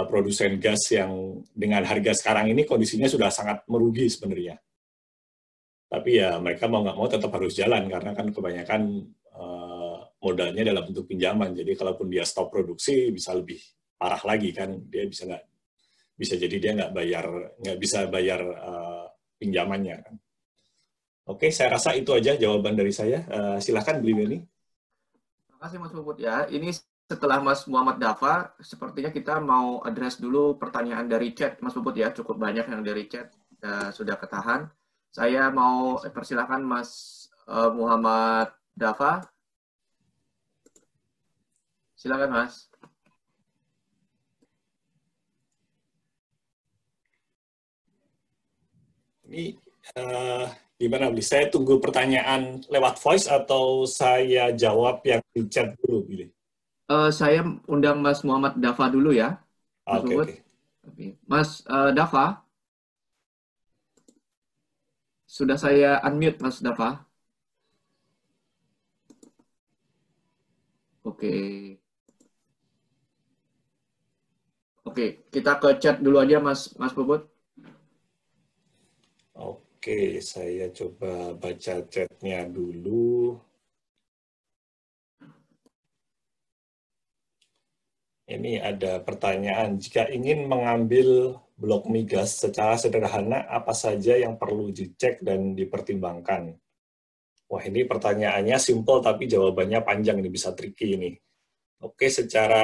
produsen gas yang dengan harga sekarang ini kondisinya sudah sangat merugi sebenarnya. Tapi ya mereka mau nggak mau tetap harus jalan karena kan kebanyakan modalnya dalam bentuk pinjaman. Jadi kalaupun dia stop produksi bisa lebih parah lagi kan, dia bisa jadi dia nggak bisa bayar pinjamannya kan. Oke, saya rasa itu aja jawaban dari saya. Silakan Bli Beni. Terima kasih Mas Puput ya. Ini setelah Mas Muhammad Dafa, sepertinya kita mau address dulu pertanyaan dari chat Mas Puput ya. Cukup banyak yang dari chat sudah ketahan. Saya mau persilakan Mas Muhammad Dafa. Silakan Mas. Ini gimana Bli? Saya tunggu pertanyaan lewat voice atau saya jawab yang di chat dulu, Bli? Saya undang Mas Muhammad Dafa dulu ya. Oke. Mas Dafa. Sudah saya unmute, Mas Dafa. Oke, kita ke chat dulu aja, Mas Puput. Oke, saya coba baca chatnya dulu. Ini ada pertanyaan, jika ingin mengambil blok migas secara sederhana, apa saja yang perlu dicek dan dipertimbangkan? Wah, ini pertanyaannya simple, tapi jawabannya panjang, ini bisa tricky ini. Oke, secara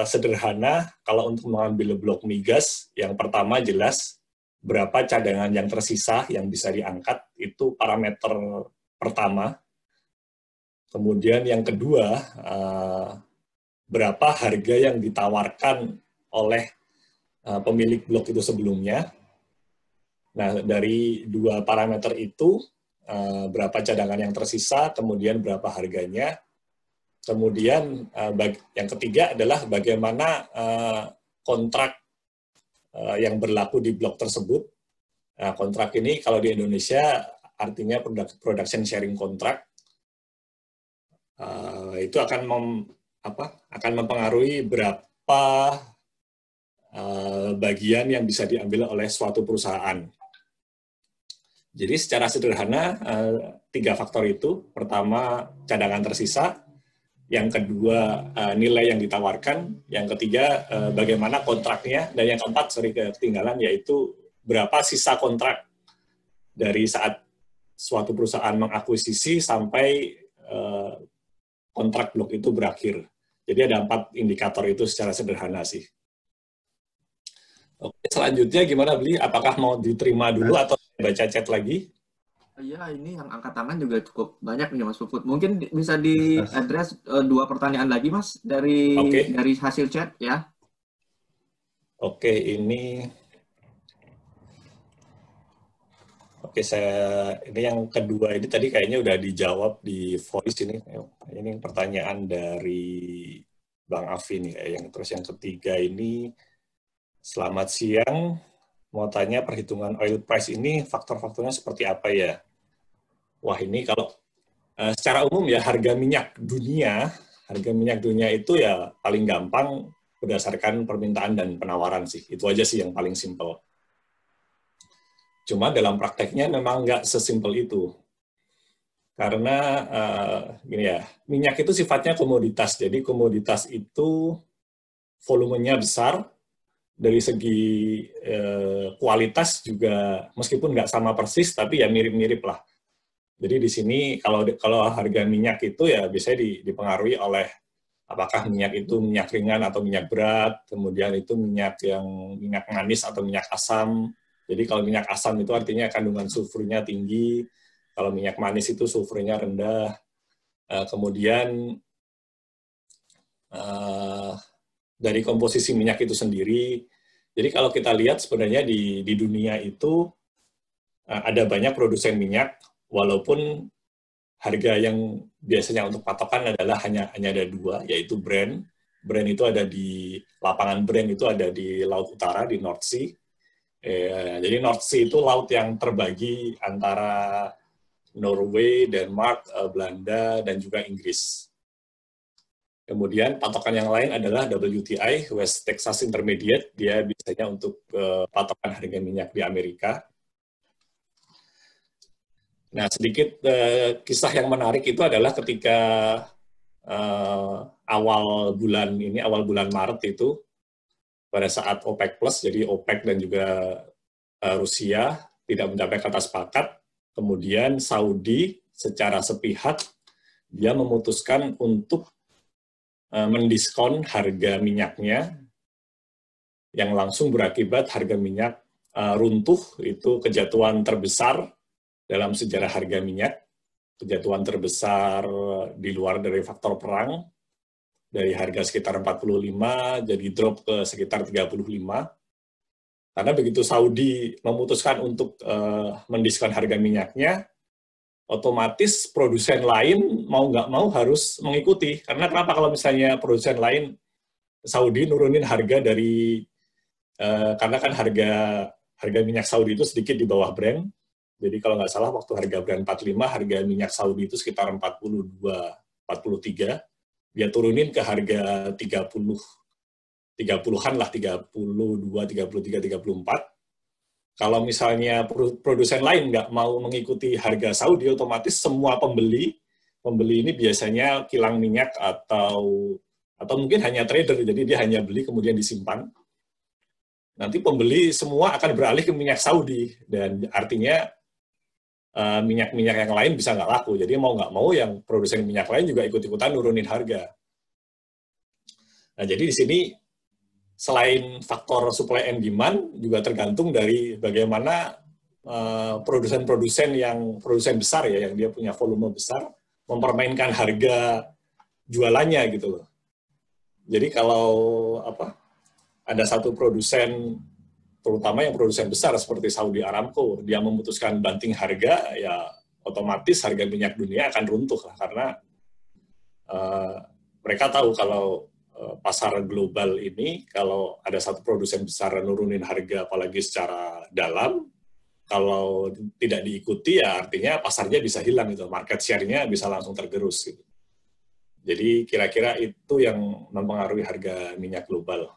sederhana, kalau untuk mengambil blok migas, yang pertama jelas, berapa cadangan yang tersisa yang bisa diangkat, itu parameter pertama. Kemudian yang kedua, berapa harga yang ditawarkan oleh pemilik blok itu sebelumnya. Nah, dari dua parameter itu, berapa cadangan yang tersisa, kemudian berapa harganya. Kemudian yang ketiga adalah bagaimana kontrak yang berlaku di blok tersebut. Nah, kontrak ini kalau di Indonesia artinya production sharing contract. Itu akan mempengaruhi berapa bagian yang bisa diambil oleh suatu perusahaan. Jadi secara sederhana, 3 faktor itu. Pertama, cadangan tersisa. Yang kedua, nilai yang ditawarkan. Yang ketiga, bagaimana kontraknya. Dan yang keempat, ketinggalan, yaitu berapa sisa kontrak dari saat suatu perusahaan mengakuisisi sampai kontrak blok itu berakhir. Jadi ada 4 indikator itu secara sederhana sih. Oke, selanjutnya gimana Bli? Apakah mau diterima dulu atau baca chat lagi? Iya, ini yang angkat tangan juga cukup banyak nih Mas Puput. Mungkin bisa di-address 2 pertanyaan lagi Mas dari hasil chat ya. Oke, ini ini yang kedua ini tadi kayaknya udah dijawab di voice ini. Ini pertanyaan dari Bang Afi nih. Terus yang ketiga ini, selamat siang. Mau tanya perhitungan oil price ini faktor-faktornya seperti apa ya? Wah, ini kalau secara umum ya harga minyak dunia itu ya paling gampang berdasarkan permintaan dan penawaran sih. Itu aja sih yang paling simpel. Cuma dalam prakteknya memang nggak sesimpel itu. Karena minyak itu sifatnya komoditas. Jadi komoditas itu volumenya besar, dari segi kualitas juga meskipun nggak sama persis, tapi ya mirip-mirip lah. Jadi di sini kalau harga minyak itu ya biasanya dipengaruhi oleh apakah minyak itu minyak ringan atau minyak berat, kemudian itu minyak manis atau minyak asam. Jadi kalau minyak asam itu artinya kandungan sulfurnya tinggi, kalau minyak manis itu sulfurnya rendah. Kemudian dari komposisi minyak itu sendiri. Jadi kalau kita lihat sebenarnya di dunia itu ada banyak produsen minyak, walaupun harga yang biasanya untuk patokan adalah hanya ada 2, yaitu Brent. Brent itu ada di lapangan Brent itu ada di Laut Utara, di North Sea. Jadi North Sea itu laut yang terbagi antara Norway, Denmark, Belanda, dan juga Inggris. Kemudian patokan yang lain adalah WTI, West Texas Intermediate, dia biasanya untuk patokan harga minyak di Amerika. Nah, sedikit kisah yang menarik itu adalah ketika awal bulan Maret itu, pada saat OPEC Plus, jadi OPEC dan juga Rusia tidak mencapai kata sepakat, kemudian Saudi secara sepihak dia memutuskan untuk mendiskon harga minyaknya, yang langsung berakibat harga minyak runtuh. Itu kejatuhan terbesar dalam sejarah harga minyak, kejatuhan terbesar di luar dari faktor perang, dari harga sekitar 45 jadi drop ke sekitar 35. Karena begitu Saudi memutuskan untuk mendiskon harga minyaknya, otomatis produsen lain mau nggak mau harus mengikuti. Karena kenapa? Kalau misalnya produsen lain, Saudi nurunin harga dari, karena kan harga minyak Saudi itu sedikit di bawah Brent. Jadi kalau nggak salah waktu harga Brent 45, harga minyak Saudi itu sekitar 43, dia turunin ke harga 30-an lah, 32, 33, 34. Kalau misalnya produsen lain nggak mau mengikuti harga Saudi, otomatis semua pembeli ini biasanya kilang minyak atau mungkin hanya trader, jadi dia hanya beli kemudian disimpan. Nanti pembeli semua akan beralih ke minyak Saudi, dan artinya minyak-minyak yang lain bisa nggak laku. Jadi mau nggak mau yang produsen minyak lain juga ikut-ikutan nurunin harga. Nah, jadi di sini selain faktor supply and demand, juga tergantung dari bagaimana produsen besar ya, yang dia punya volume besar, mempermainkan harga jualannya gitu loh. Jadi kalau ada satu produsen, terutama yang produsen besar seperti Saudi Aramco, dia memutuskan banting harga, ya otomatis harga minyak dunia akan runtuh lah, karena mereka tahu kalau pasar global ini, kalau ada satu produsen besar nurunin harga, apalagi secara dalam, kalau tidak diikuti, ya artinya pasarnya bisa hilang gitu, market share-nya bisa langsung tergerus gitu. Jadi kira-kira itu yang mempengaruhi harga minyak global.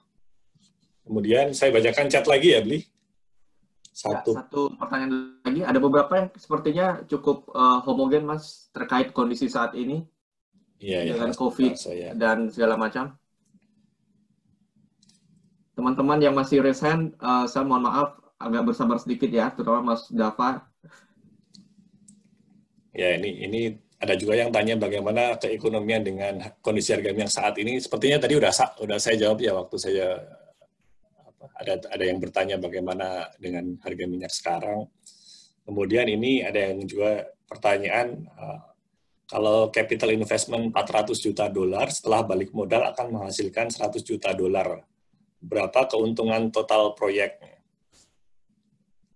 Kemudian saya bacakan chat lagi ya, Bli. Satu pertanyaan lagi. Ada beberapa yang sepertinya cukup homogen, Mas, terkait kondisi saat ini. Iya, dengan COVID dan segala macam. Teman-teman yang masih raise hand, saya mohon maaf, agak bersabar sedikit ya, terutama Mas Dava. Ya, ini ada juga yang tanya bagaimana keekonomian dengan kondisi harga minyak saat ini. Sepertinya tadi udah saya jawab ya waktu saya ada yang bertanya bagaimana dengan harga minyak sekarang. Kemudian ini ada yang juga pertanyaan, kalau capital investment $400 juta setelah balik modal akan menghasilkan $100 juta. Berapa keuntungan total proyeknya?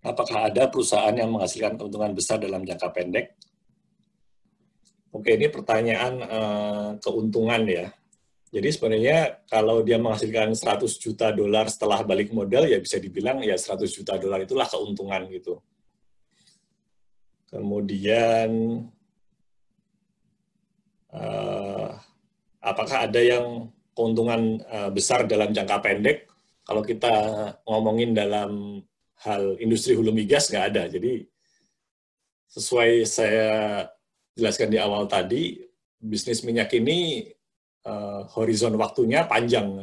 Apakah ada perusahaan yang menghasilkan keuntungan besar dalam jangka pendek? Oke, ini pertanyaan keuntungan ya. Jadi sebenarnya kalau dia menghasilkan $100 juta setelah balik modal, ya bisa dibilang ya $100 juta itulah keuntungan gitu. Kemudian apakah ada yang keuntungan besar dalam jangka pendek? Kalau kita ngomongin dalam hal industri hulu migas, nggak ada. Jadi sesuai saya jelaskan di awal tadi, bisnis minyak ini horizon waktunya panjang,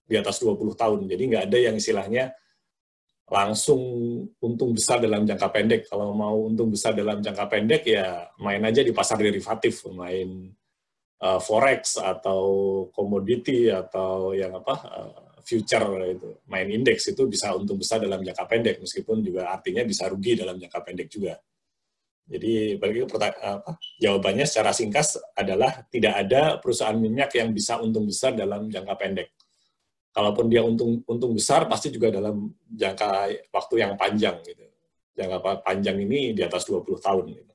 di atas 20 tahun. Jadi nggak ada yang istilahnya langsung untung besar dalam jangka pendek. Kalau mau untung besar dalam jangka pendek, ya main aja di pasar derivatif, main forex atau komoditi atau yang future itu, main indeks, itu bisa untung besar dalam jangka pendek, meskipun juga artinya bisa rugi dalam jangka pendek juga. Jadi bagi jawabannya secara singkat adalah tidak ada perusahaan minyak yang bisa untung besar dalam jangka pendek. Kalaupun dia untung besar, pasti juga dalam jangka waktu yang panjang gitu. Jangka panjang ini di atas 20 tahun gitu.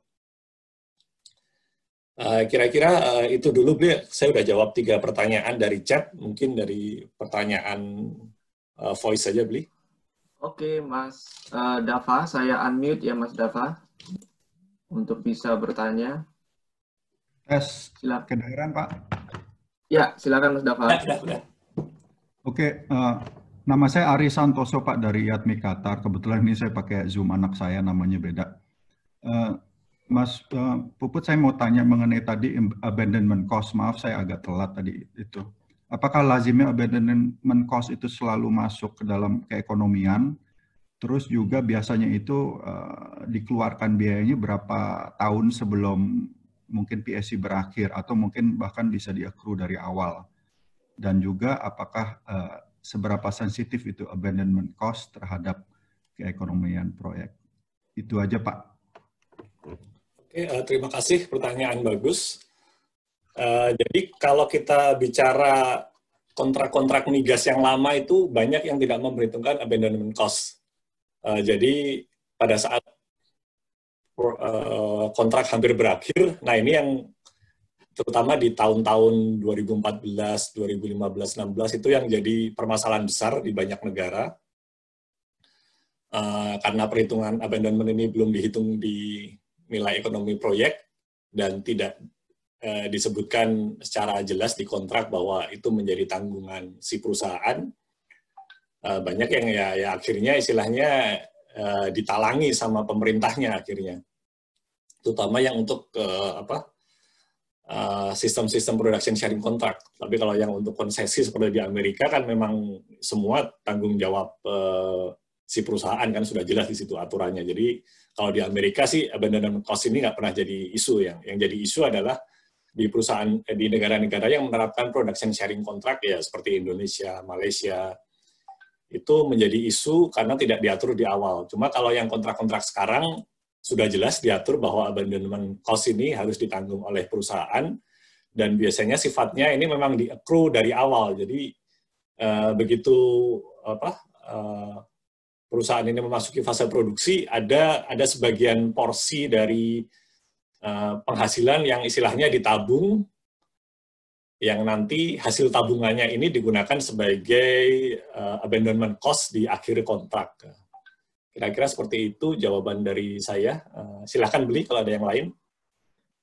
Kira-kira itu dulu, Bli. Saya udah jawab 3 pertanyaan dari chat, mungkin dari pertanyaan voice saja, Bli. Oke, Mas Dava, saya unmute ya, Mas Dava. untuk bisa bertanya. Tes, Silakan. kedengeran Pak? Ya, silakan Mas Dava. Udah. Oke, nama saya Ari Santoso Pak dari IATMI Qatar. Kebetulan ini saya pakai Zoom, anak saya namanya beda. Mas Puput, saya mau tanya mengenai tadi abandonment cost. Maaf saya agak telat tadi itu. Apakah lazimnya abandonment cost itu selalu masuk ke dalam keekonomian? Terus juga biasanya itu dikeluarkan biayanya berapa tahun sebelum mungkin PSC berakhir, atau mungkin bahkan bisa di-accrue dari awal? Dan juga apakah seberapa sensitif itu abandonment cost terhadap keekonomian proyek? Itu aja Pak. Oke, terima kasih, pertanyaan bagus. Jadi kalau kita bicara kontrak-kontrak migas yang lama itu banyak yang tidak memperhitungkan abandonment cost. Jadi pada saat kontrak hampir berakhir, nah ini yang terutama di tahun-tahun 2014, 2015, 16 itu yang jadi permasalahan besar di banyak negara. Karena perhitungan abandonment ini belum dihitung di nilai ekonomi proyek dan tidak disebutkan secara jelas di kontrak bahwa itu menjadi tanggungan si perusahaan. Banyak yang ya akhirnya istilahnya ditalangi sama pemerintahnya akhirnya. Terutama yang untuk sistem-sistem production sharing contract. Tapi kalau yang untuk konsesi seperti di Amerika kan memang semua tanggung jawab si perusahaan kan sudah jelas di situ aturannya. Jadi kalau di Amerika sih abandonment cost ini nggak pernah jadi isu. Yang jadi isu adalah di perusahaan di negara-negara yang menerapkan production sharing contract ya seperti Indonesia, Malaysia, itu menjadi isu karena tidak diatur di awal. Cuma kalau yang kontrak-kontrak sekarang sudah jelas diatur bahwa abandonment cost ini harus ditanggung oleh perusahaan, dan biasanya sifatnya ini memang di-accrue dari awal. Jadi begitu perusahaan ini memasuki fase produksi, ada sebagian porsi dari penghasilan yang istilahnya ditabung, yang nanti hasil tabungannya ini digunakan sebagai abandonment cost di akhir kontrak. Kira-kira seperti itu jawaban dari saya. Silahkan Beli kalau ada yang lain.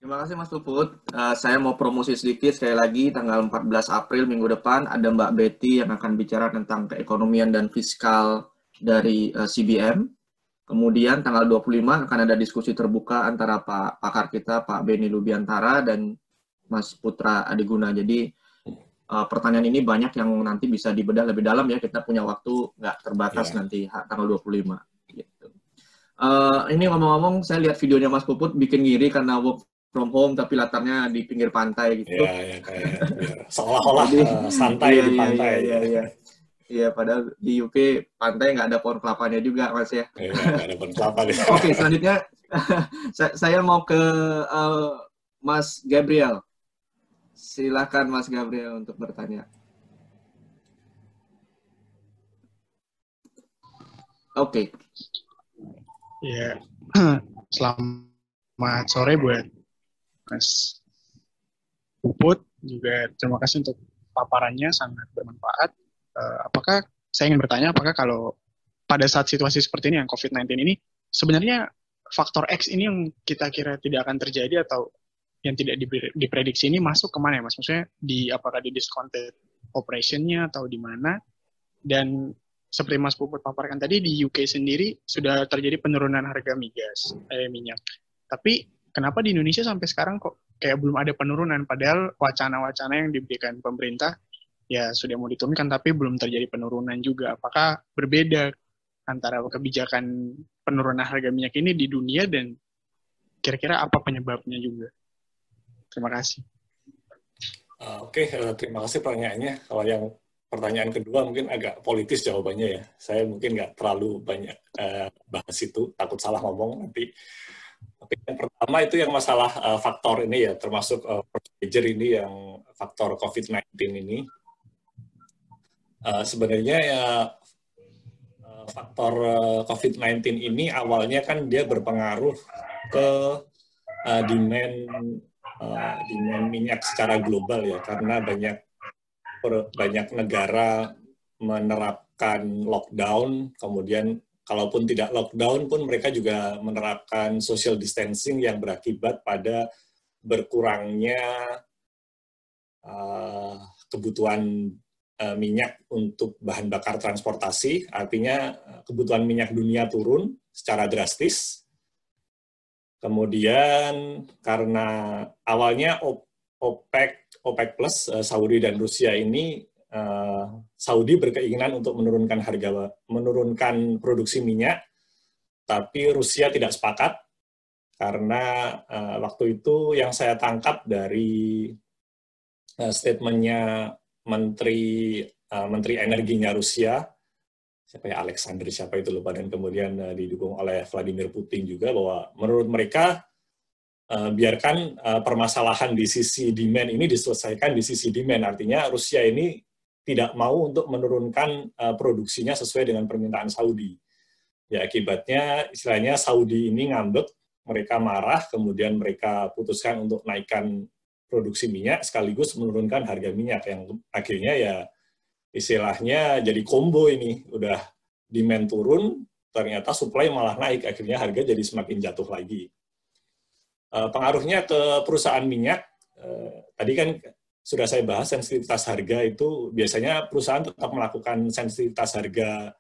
Terima kasih Mas Puput. Saya mau promosi sedikit sekali lagi, tanggal 14 April minggu depan ada Mbak Betty yang akan bicara tentang keekonomian dan fiskal dari CBM. Kemudian tanggal 25 akan ada diskusi terbuka antara Pak pakar kita, Pak Beni Lubiantara dan Mas Putra Adiguna. Jadi pertanyaan ini banyak yang nanti bisa dibedah lebih dalam ya. Kita punya waktu nggak terbatas nanti tanggal 25. Gitu. Ini ngomong-ngomong, saya lihat videonya Mas Puput bikin ngiri karena work from home tapi latarnya di pinggir pantai gitu. Iya, kayak seolah-olah santai di pantai. Iya, padahal di UK pantai nggak ada pohon kelapanya juga, Mas ya. Iya, nggak ada pohon kelapa. Oke, selanjutnya saya mau ke Mas Gabriel. Silakan Mas Gabriel untuk bertanya. Oke. Ya, selamat sore buat Mas Puput. Juga terima kasih untuk paparannya, sangat bermanfaat. Apakah saya ingin bertanya, apakah kalau pada saat situasi seperti ini yang COVID-19 ini, sebenarnya faktor X ini yang kita kira tidak akan terjadi atau yang tidak diprediksi ini masuk kemana ya Mas? Maksudnya apakah di discounted operation-nya atau di mana? Dan seperti Mas Puput paparkan tadi, di UK sendiri sudah terjadi penurunan harga minyak. Tapi kenapa di Indonesia sampai sekarang kok kayak belum ada penurunan? Padahal wacana-wacana yang diberikan pemerintah ya sudah mau diturunkan, tapi belum terjadi penurunan juga. Apakah berbeda antara kebijakan penurunan harga minyak ini di dunia dan kira-kira apa penyebabnya juga? Terima kasih. Oke, terima kasih pertanyaannya. Kalau yang pertanyaan kedua mungkin agak politis jawabannya ya. Saya mungkin nggak terlalu banyak bahas itu, takut salah ngomong nanti. Tapi yang pertama itu yang masalah faktor ini ya, termasuk major ini yang faktor COVID-19 ini. Sebenarnya ya faktor COVID-19 ini awalnya kan dia berpengaruh ke demand minyak secara global ya, karena banyak negara menerapkan lockdown, kemudian kalaupun tidak lockdown pun mereka juga menerapkan social distancing yang berakibat pada berkurangnya kebutuhan minyak untuk bahan bakar transportasi, artinya kebutuhan minyak dunia turun secara drastis. Kemudian karena awalnya OPEC plus Saudi dan Rusia ini, Saudi berkeinginan untuk menurunkan produksi minyak, tapi Rusia tidak sepakat karena waktu itu yang saya tangkap dari statementnya Menteri Energinya Rusia, siapa itu lupa, dan kemudian didukung oleh Vladimir Putin juga, bahwa menurut mereka biarkan permasalahan di sisi demand ini diselesaikan di sisi demand, artinya Rusia ini tidak mau untuk menurunkan produksinya sesuai dengan permintaan Saudi. Ya, akibatnya istilahnya Saudi ini ngambek, mereka marah, kemudian mereka putuskan untuk naikkan produksi minyak sekaligus menurunkan harga minyak, yang akhirnya ya istilahnya jadi combo ini, udah demand turun, ternyata supply malah naik, akhirnya harga jadi semakin jatuh lagi. Pengaruhnya ke perusahaan minyak, tadi kan sudah saya bahas sensitivitas harga itu, biasanya perusahaan tetap melakukan sensitivitas harga,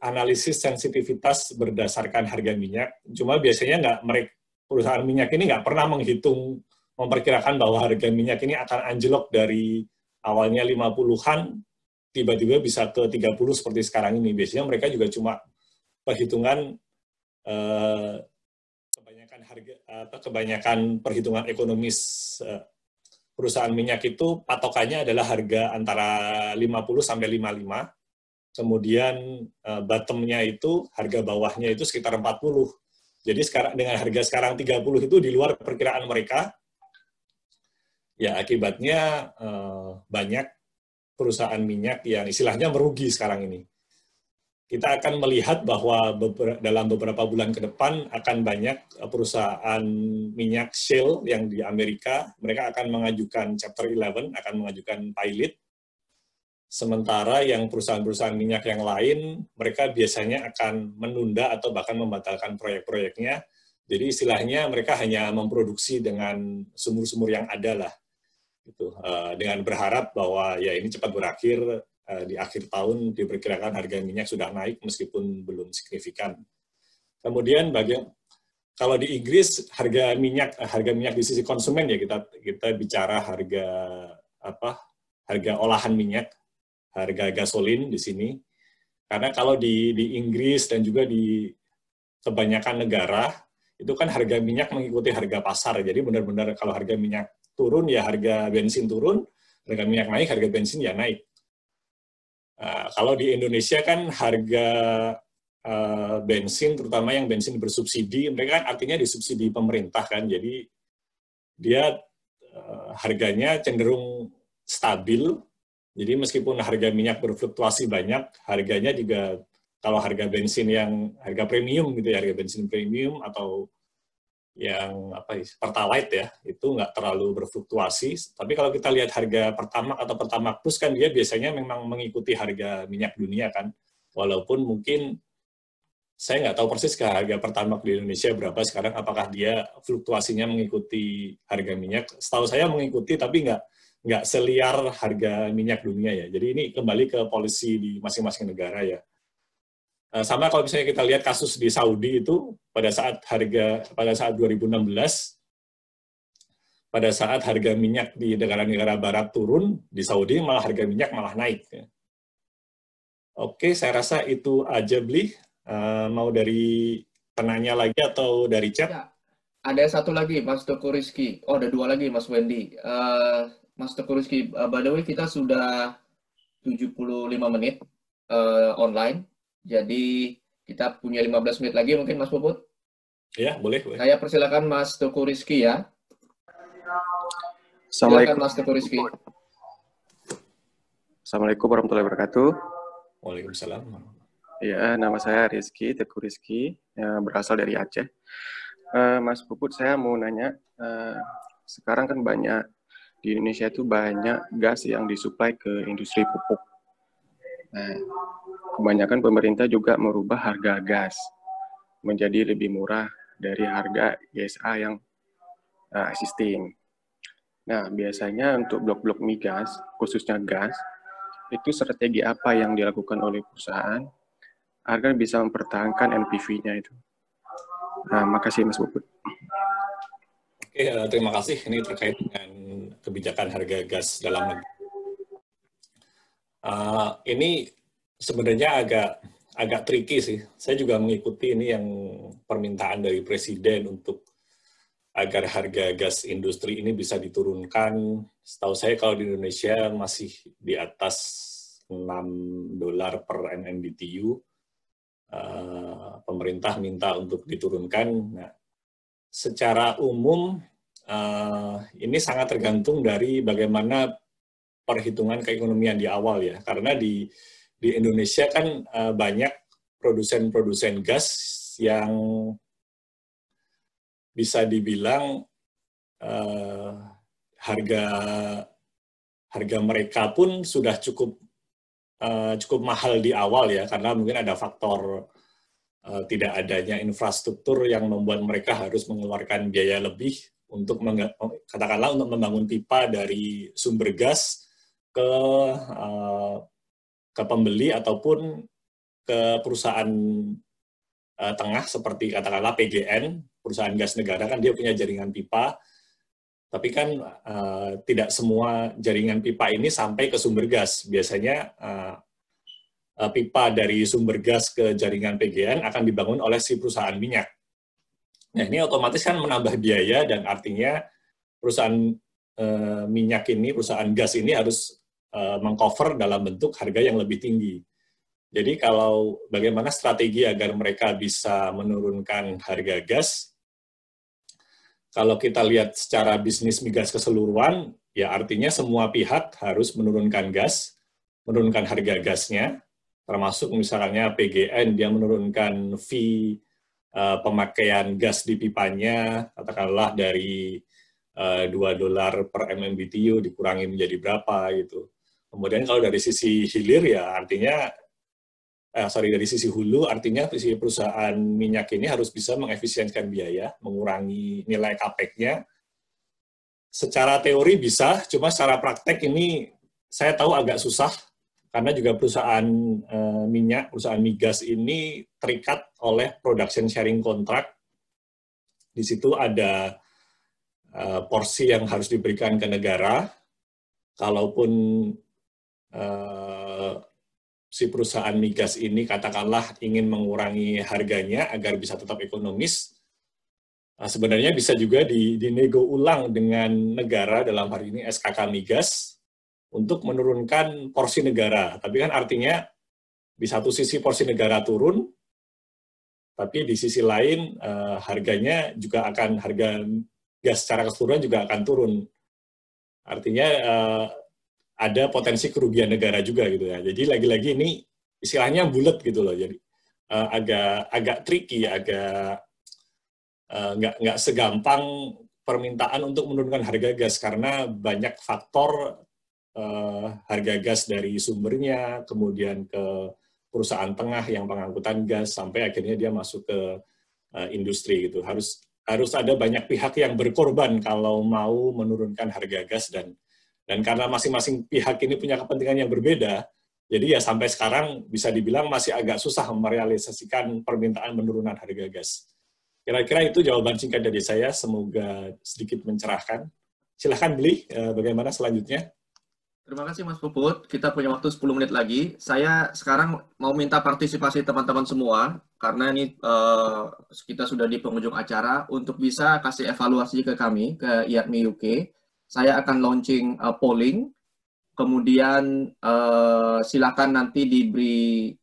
analisis sensitivitas berdasarkan harga minyak, cuma biasanya perusahaan minyak ini nggak pernah memperkirakan bahwa harga minyak ini akan anjlok dari awalnya 50-an, tiba-tiba bisa ke 30 seperti sekarang ini. Biasanya mereka juga cuma perhitungan, kebanyakan perhitungan ekonomis perusahaan minyak itu patokannya adalah harga antara 50 sampai 55, kemudian bottom-nya itu, harga bawahnya itu sekitar 40. Jadi sekarang dengan harga sekarang 30 itu di luar perkiraan mereka, ya akibatnya banyak perusahaan minyak yang istilahnya merugi sekarang ini. Kita akan melihat bahwa dalam beberapa bulan ke depan akan banyak perusahaan minyak shale yang di Amerika, mereka akan mengajukan Chapter 11, akan mengajukan pilot. Sementara yang perusahaan-perusahaan minyak yang lain, mereka biasanya akan menunda atau bahkan membatalkan proyek-proyeknya. Jadi istilahnya mereka hanya memproduksi dengan sumur-sumur yang ada lah, gitu. Dengan berharap bahwa ya ini cepat berakhir, di akhir tahun diperkirakan harga minyak sudah naik meskipun belum signifikan. Kemudian kalau di Inggris harga minyak di sisi konsumen, ya kita bicara harga olahan minyak, harga gasolin di sini. Karena kalau di Inggris dan juga di kebanyakan negara, itu kan harga minyak mengikuti harga pasar. Jadi benar-benar kalau harga minyak turun, ya harga bensin turun, harga minyak naik, harga bensin ya naik. Kalau di Indonesia kan harga bensin, terutama yang bensin bersubsidi, mereka kan artinya disubsidi pemerintah kan, jadi dia harganya cenderung stabil. Jadi meskipun harga minyak berfluktuasi banyak, harganya juga kalau harga bensin yang harga premium gitu ya, harga bensin premium atau yang Pertalite ya, itu nggak terlalu berfluktuasi. Tapi kalau kita lihat harga Pertamax atau Pertamax Plus kan dia biasanya memang mengikuti harga minyak dunia kan. Walaupun mungkin saya nggak tahu persis ke harga Pertamax di Indonesia berapa sekarang, apakah dia fluktuasinya mengikuti harga minyak. Setahu saya mengikuti, tapi nggak seliar harga minyak dunia ya. Jadi ini kembali ke polisi di masing-masing negara ya. Sama kalau misalnya kita lihat kasus di Saudi itu, pada saat 2016, pada saat harga minyak di negara-negara barat turun, di Saudi malah harga minyak malah naik. Oke, saya rasa itu aja, Bli. Mau dari penanya lagi atau dari chat? Ya, ada satu lagi, Mas Teguh Rizky. Oh, ada dua lagi, Mas Wendy. Mas Teguh Rizky, by the way, kita sudah 75 menit online. Jadi kita punya 15 menit lagi mungkin, Mas Puput? Ya, boleh. Saya persilakan Mas Teguh Rizky ya. Assalamualaikum. Silakan Mas Teguh Rizky. Assalamualaikum warahmatullahi wabarakatuh. Waalaikumsalam. Ya, nama saya Rizky, Teguh Rizky, berasal dari Aceh. Mas Puput, saya mau nanya, sekarang kan banyak, di Indonesia itu banyak gas yang disuplai ke industri pupuk. Nah, kebanyakan pemerintah juga merubah harga gas menjadi lebih murah dari harga GSA yang existing. Nah, biasanya untuk blok-blok migas, khususnya gas, itu strategi apa yang dilakukan oleh perusahaan agar bisa mempertahankan NPV-nya itu? Nah, makasih Mas Puput. Oke, terima kasih. Ini terkait dengan kebijakan harga gas dalam negeri. Ini sebenarnya agak tricky sih. Saya juga mengikuti ini yang permintaan dari Presiden untuk agar harga gas industri ini bisa diturunkan. Setahu saya kalau di Indonesia masih di atas $6 per MMBTU. Pemerintah minta untuk diturunkan. Nah, secara umum ini sangat tergantung dari bagaimana perhitungan keekonomian di awal ya. Karena di Indonesia kan banyak produsen-produsen gas yang bisa dibilang harga mereka pun sudah cukup mahal di awal ya, karena mungkin ada faktor tidak adanya infrastruktur yang membuat mereka harus mengeluarkan biaya lebih untuk katakanlah untuk membangun pipa dari sumber gas ke pembeli ataupun ke perusahaan tengah seperti katakanlah PGN, perusahaan gas negara kan dia punya jaringan pipa, tapi kan tidak semua jaringan pipa ini sampai ke sumber gas. Biasanya pipa dari sumber gas ke jaringan PGN akan dibangun oleh si perusahaan minyak. Nah, ini otomatis kan menambah biaya dan artinya perusahaan minyak ini, perusahaan gas ini harus mengcover dalam bentuk harga yang lebih tinggi. Jadi kalau bagaimana strategi agar mereka bisa menurunkan harga gas, kalau kita lihat secara bisnis migas keseluruhan, ya artinya semua pihak harus menurunkan gas, menurunkan harga gasnya, termasuk misalnya PGN, dia menurunkan fee pemakaian gas di pipanya, katakanlah dari $2 per MMBTU dikurangi menjadi berapa gitu. Kemudian kalau dari sisi hilir ya artinya dari sisi hulu, artinya si perusahaan minyak ini harus bisa mengefisienkan biaya, mengurangi nilai capex-nya. Secara teori bisa, cuma secara praktek ini saya tahu agak susah, karena juga perusahaan minyak, perusahaan migas ini terikat oleh production sharing contract. Di situ ada porsi yang harus diberikan ke negara, kalaupun si perusahaan migas ini katakanlah ingin mengurangi harganya agar bisa tetap ekonomis, sebenarnya bisa juga dinego ulang dengan negara, dalam hari ini SKK Migas, untuk menurunkan porsi negara. Tapi kan artinya di satu sisi porsi negara turun, tapi di sisi lain harga gas secara keseluruhan juga akan turun. Artinya ada potensi kerugian negara juga gitu ya. Jadi lagi-lagi ini istilahnya bulat gitu loh. Jadi agak tricky, nggak segampang permintaan untuk menurunkan harga gas karena banyak faktor harga gas dari sumbernya, kemudian ke perusahaan tengah yang pengangkutan gas sampai akhirnya dia masuk ke industri gitu. Harus ada banyak pihak yang berkorban kalau mau menurunkan harga gas dan karena masing-masing pihak ini punya kepentingan yang berbeda, jadi ya sampai sekarang bisa dibilang masih agak susah merealisasikan permintaan penurunan harga gas. Kira-kira itu jawaban singkat dari saya, semoga sedikit mencerahkan. Silahkan Beli, bagaimana selanjutnya? Terima kasih Mas Puput, kita punya waktu 10 menit lagi. Saya sekarang mau minta partisipasi teman-teman semua, karena ini kita sudah di penghujung acara, untuk bisa kasih evaluasi ke kami, ke IATMI UK. Saya akan launching polling, kemudian silakan nanti diberi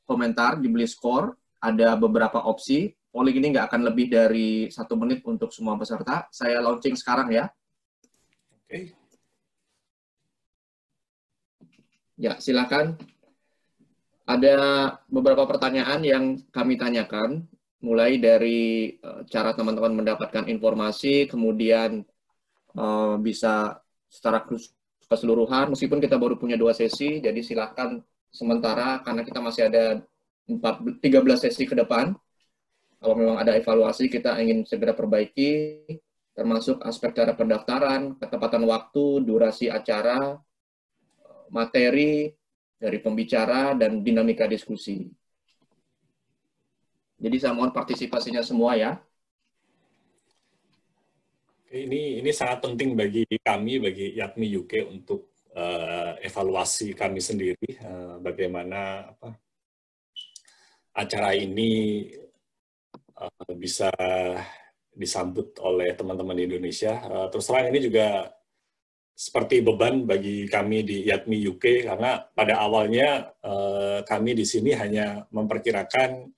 komentar, diberi skor, ada beberapa opsi. Polling ini nggak akan lebih dari 1 menit untuk semua peserta. Saya launching sekarang ya. Oke. Ya, silakan. Ada beberapa pertanyaan yang kami tanyakan, mulai dari cara teman-teman mendapatkan informasi, kemudian bisa secara keseluruhan, meskipun kita baru punya 2 sesi, jadi silakan sementara karena kita masih ada 13 sesi ke depan. Kalau memang ada evaluasi, kita ingin segera perbaiki, termasuk aspek cara pendaftaran, ketepatan waktu, durasi acara, materi dari pembicara, dan dinamika diskusi. Jadi saya mohon partisipasinya semua ya. Ini sangat penting bagi kami, bagi YATMI UK untuk evaluasi kami sendiri, bagaimana acara ini bisa disambut oleh teman-teman di Indonesia. Terus terang ini juga seperti beban bagi kami di YATMI UK, karena pada awalnya kami di sini hanya memperkirakan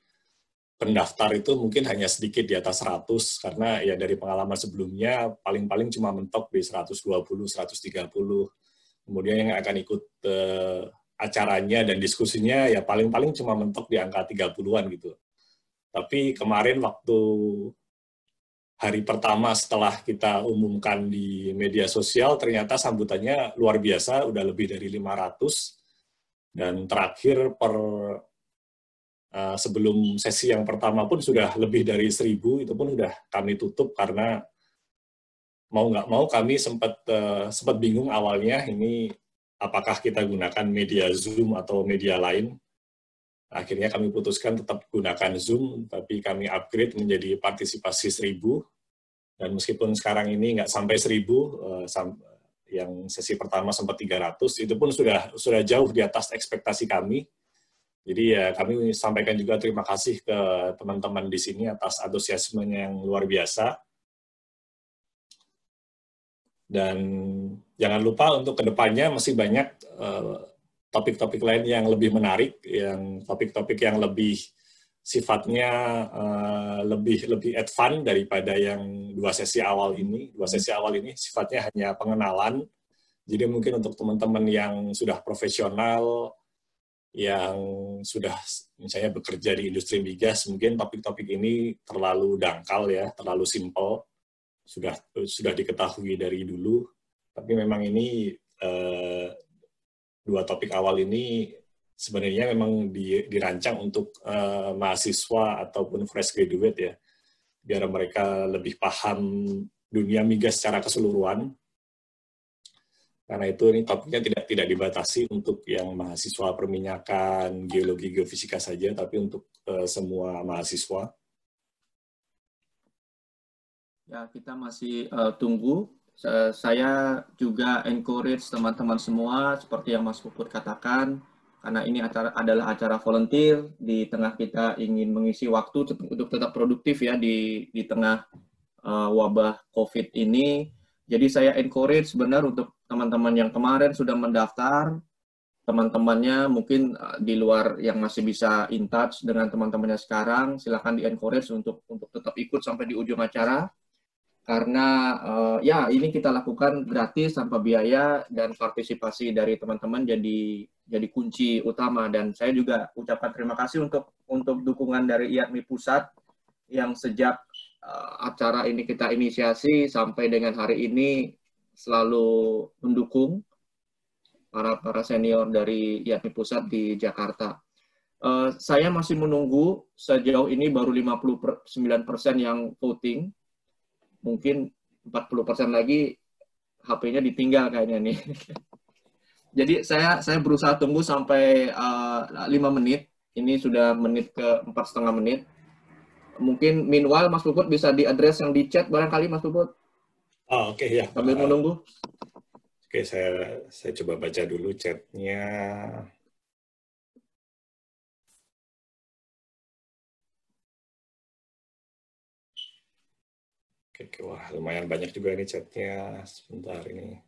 pendaftar itu mungkin hanya sedikit di atas 100, karena ya dari pengalaman sebelumnya paling-paling cuma mentok di 120, 130. Kemudian yang akan ikut acaranya dan diskusinya ya paling-paling cuma mentok di angka 30-an gitu. Tapi kemarin waktu hari pertama setelah kita umumkan di media sosial, ternyata sambutannya luar biasa, udah lebih dari 500. Dan terakhir sebelum sesi yang pertama pun sudah lebih dari 1000, itu pun sudah kami tutup karena mau nggak mau kami sempat bingung awalnya ini apakah kita gunakan media Zoom atau media lain. Akhirnya kami putuskan tetap gunakan Zoom, tapi kami upgrade menjadi partisipasi 1000. Dan meskipun sekarang ini nggak sampai 1000, yang sesi pertama sempat 300, itu pun sudah jauh di atas ekspektasi kami. Jadi ya kami sampaikan juga terima kasih ke teman-teman di sini atas antusiasmenya yang luar biasa. Dan jangan lupa untuk kedepannya masih banyak topik-topik lain yang lebih menarik, yang topik-topik yang lebih sifatnya lebih advance daripada yang 2 sesi awal ini. 2 sesi awal ini sifatnya hanya pengenalan. Jadi mungkin untuk teman-teman yang sudah profesional, yang sudah misalnya bekerja di industri migas, mungkin topik-topik ini terlalu dangkal ya, terlalu simpel, sudah diketahui dari dulu. Tapi memang ini 2 topik awal ini sebenarnya memang dirancang untuk mahasiswa ataupun fresh graduate ya, biar mereka lebih paham dunia migas secara keseluruhan. Karena itu ini topiknya tidak dibatasi untuk yang mahasiswa perminyakan, geologi, geofisika saja, tapi untuk semua mahasiswa. Ya, kita masih tunggu. Saya juga encourage teman-teman semua, seperti yang Mas Puput katakan, karena ini adalah acara volunteer, di tengah kita ingin mengisi waktu untuk tetap produktif ya di tengah wabah COVID ini. Jadi saya encourage benar untuk teman-teman yang kemarin sudah mendaftar, teman-temannya mungkin di luar yang masih bisa in touch dengan teman-temannya sekarang, silakan di-encourage untuk tetap ikut sampai di ujung acara. Karena ya ini kita lakukan gratis tanpa biaya, dan partisipasi dari teman-teman jadi kunci utama. Dan saya juga ucapkan terima kasih untuk dukungan dari YATMI Pusat yang sejak acara ini kita inisiasi sampai dengan hari ini selalu mendukung para senior dari YATMI Pusat di Jakarta. Saya masih menunggu, sejauh ini baru 59% yang voting. Mungkin 40% lagi HP-nya ditinggal kayaknya nih. Jadi saya berusaha tunggu sampai 5 menit. Ini sudah menit ke 4,5 menit. Mungkin meanwhile Mas Puput bisa diadres yang di chat barangkali Mas Puput. Oh, oke ya. Sambil menunggu. Oke, saya coba baca dulu chatnya. Oke, wah lumayan banyak juga ini chatnya. Sebentar ini.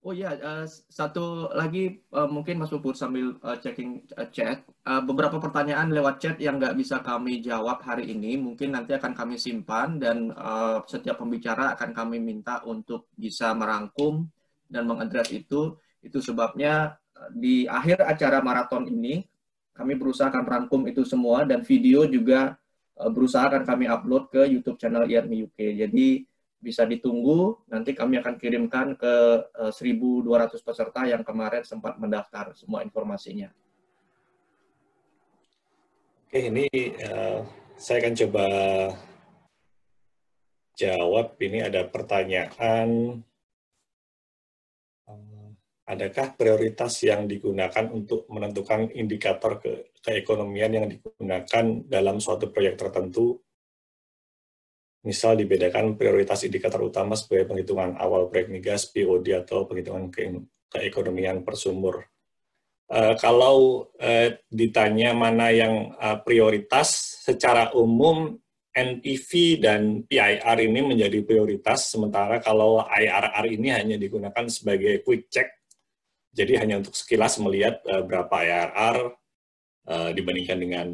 Oh ya, satu lagi mungkin Mas Puput sambil checking chat. Beberapa pertanyaan lewat chat yang nggak bisa kami jawab hari ini, mungkin nanti akan kami simpan, dan setiap pembicara akan kami minta untuk bisa merangkum dan mengadres itu. Itu sebabnya di akhir acara maraton ini, kami berusaha akan merangkum itu semua, dan video juga berusaha akan kami upload ke YouTube channel YATMI UK. Jadi bisa ditunggu, nanti kami akan kirimkan ke 1.200 peserta yang kemarin sempat mendaftar semua informasinya. Oke, ini saya akan coba jawab. Ini ada pertanyaan, adakah prioritas yang digunakan untuk menentukan indikator keekonomian yang digunakan dalam suatu proyek tertentu? Misal dibedakan prioritas indikator utama sebagai penghitungan awal proyek migas, BOD, atau penghitungan keekonomian per sumur. Kalau ditanya mana yang prioritas, secara umum NPV dan PIR ini menjadi prioritas, sementara kalau IRR ini hanya digunakan sebagai quick check, jadi hanya untuk sekilas melihat berapa IRR dibandingkan dengan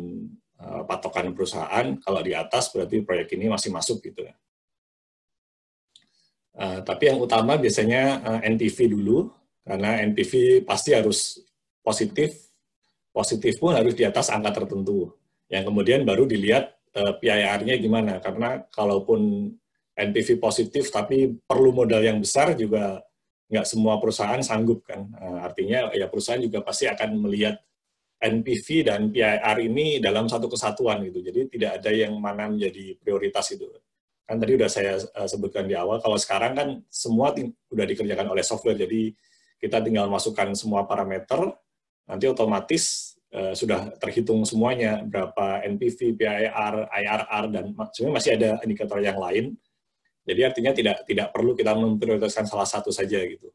patokan perusahaan. Kalau di atas berarti proyek ini masih masuk gitu ya. Tapi yang utama biasanya NPV dulu, karena NPV pasti harus positif pun harus di atas angka tertentu. Yang kemudian baru dilihat PIR-nya gimana, karena kalaupun NPV positif tapi perlu modal yang besar juga nggak semua perusahaan sanggup kan. Artinya ya perusahaan juga pasti akan melihat NPV dan PIR ini dalam satu kesatuan gitu. Jadi tidak ada yang mana menjadi prioritas itu. Kan tadi udah saya sebutkan di awal, kalau sekarang kan semua udah dikerjakan oleh software, jadi kita tinggal masukkan semua parameter, nanti otomatis sudah terhitung semuanya, berapa NPV, PIR, IRR, dan sebenarnya masih ada indikator yang lain. Jadi artinya tidak perlu kita memprioritaskan salah satu saja gitu.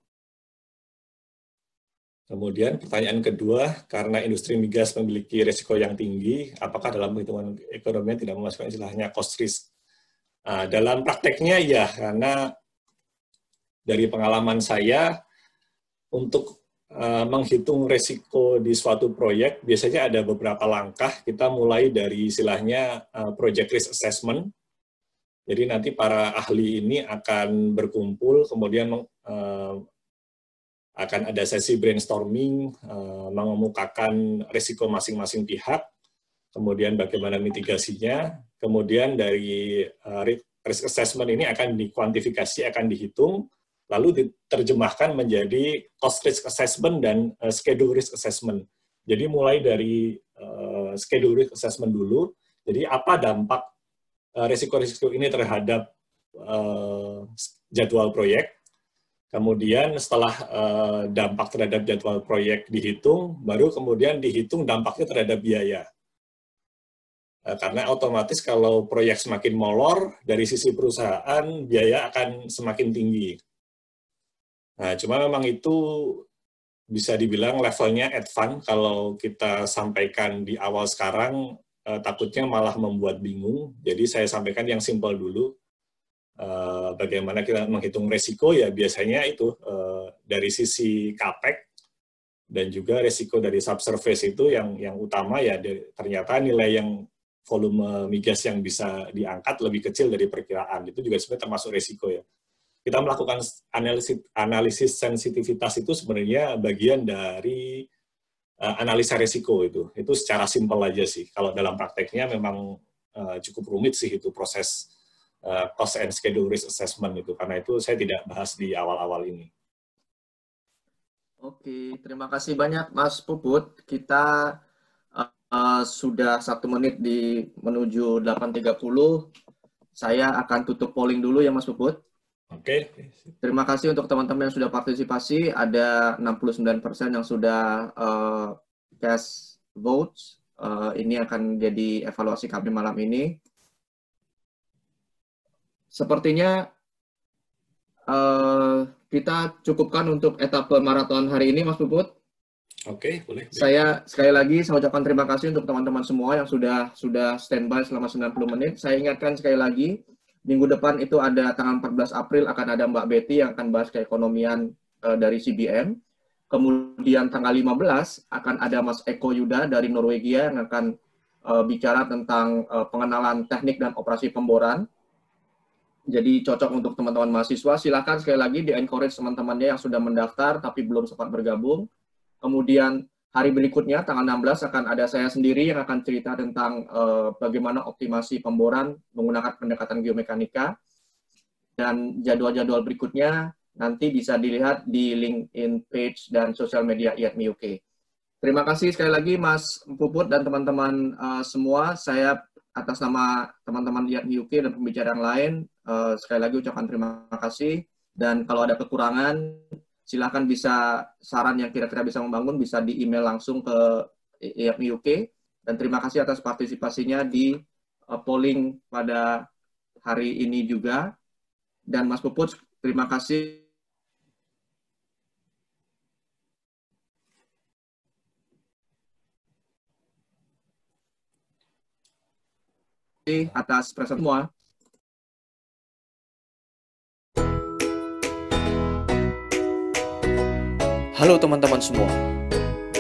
Kemudian pertanyaan kedua, karena industri migas memiliki risiko yang tinggi, apakah dalam perhitungan ekonomi tidak memasukkan istilahnya cost risk? Dalam prakteknya ya, karena dari pengalaman saya, untuk menghitung risiko di suatu proyek, biasanya ada beberapa langkah. Kita mulai dari istilahnya project risk assessment. Jadi nanti para ahli ini akan berkumpul, kemudian akan ada sesi brainstorming, mengemukakan risiko masing-masing pihak, kemudian bagaimana mitigasinya, kemudian dari risk assessment ini akan dikuantifikasi, akan dihitung, lalu diterjemahkan menjadi cost risk assessment dan schedule risk assessment. Jadi mulai dari schedule risk assessment dulu, jadi apa dampak risiko-risiko ini terhadap jadwal proyek. Kemudian setelah dampak terhadap jadwal proyek dihitung, baru kemudian dihitung dampaknya terhadap biaya. Karena otomatis kalau proyek semakin molor, dari sisi perusahaan, biaya akan semakin tinggi. Nah, cuma memang itu bisa dibilang levelnya advance. Kalau kita sampaikan di awal sekarang, takutnya malah membuat bingung. Jadi saya sampaikan yang simpel dulu. Bagaimana kita menghitung resiko, ya biasanya itu dari sisi CAPEX dan juga resiko dari subsurface itu yang utama ya, ternyata nilai yang volume migas yang bisa diangkat lebih kecil dari perkiraan. Itu juga sebenarnya termasuk resiko ya. Kita melakukan analisis sensitivitas itu sebenarnya bagian dari analisa resiko itu. Itu secara simpel aja sih. Kalau dalam prakteknya memang cukup rumit sih itu proses cost and schedule risk assessment itu, karena itu saya tidak bahas di awal-awal ini. Oke, terima kasih banyak Mas Puput. Kita sudah 1 menit menuju 8.30. Saya akan tutup polling dulu ya Mas Puput. Oke. Terima kasih untuk teman-teman yang sudah partisipasi. Ada 69% yang sudah cast votes. Ini akan jadi evaluasi kami malam ini. Sepertinya kita cukupkan untuk etapa maraton hari ini, Mas Puput. Oke, boleh. Saya sekali lagi saya ucapkan terima kasih untuk teman-teman semua yang sudah standby selama 90 menit. Saya ingatkan sekali lagi, minggu depan itu ada tanggal 14 April akan ada Mbak Betty yang akan bahas keekonomian dari CBM. Kemudian tanggal 15 akan ada Mas Eko Yuda dari Norwegia yang akan bicara tentang pengenalan teknik dan operasi pemboran. Jadi cocok untuk teman-teman mahasiswa. Silakan sekali lagi di-encourage teman-temannya yang sudah mendaftar tapi belum sempat bergabung. Kemudian hari berikutnya, tanggal 16, akan ada saya sendiri yang akan cerita tentang bagaimana optimasi pemboran menggunakan pendekatan geomekanika. dan jadwal-jadwal berikutnya nanti bisa dilihat di LinkedIn page dan sosial media IATMI UK. Terima kasih sekali lagi Mas Puput dan teman-teman semua. Saya atas nama teman-teman IATMI UK dan pembicara yang lain, sekali lagi ucapkan terima kasih. Dan kalau ada kekurangan, silakan bisa saran yang kira-kira bisa membangun, bisa di email langsung ke IATMI UK. Dan terima kasih atas partisipasinya di polling pada hari ini juga. Dan Mas Puput, terima kasih atas presentasi semua. Halo teman-teman semua.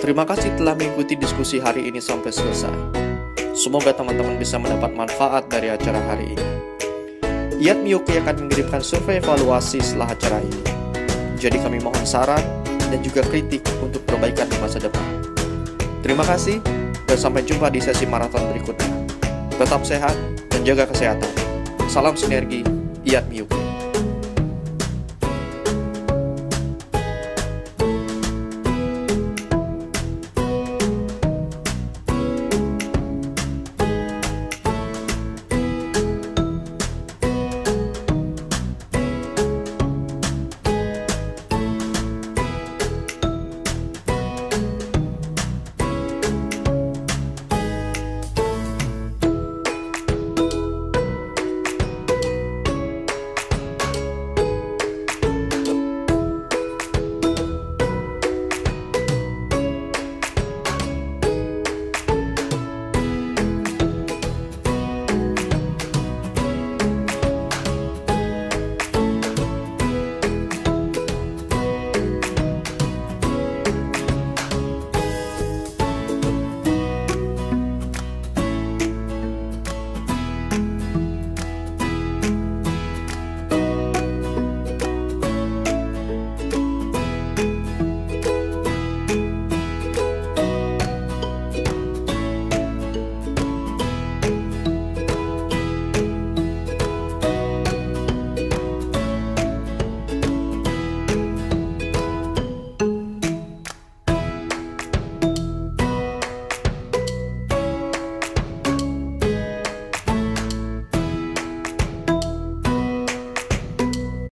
Terima kasih telah mengikuti diskusi hari ini sampai selesai. Semoga teman-teman bisa mendapat manfaat dari acara hari ini. IATMI UK akan mengirimkan survei evaluasi setelah acara ini. Jadi kami mohon saran dan juga kritik untuk perbaikan di masa depan. Terima kasih dan sampai jumpa di sesi maraton berikutnya. Tetap sehat dan jaga kesehatan. Salam sinergi, IATMI UK.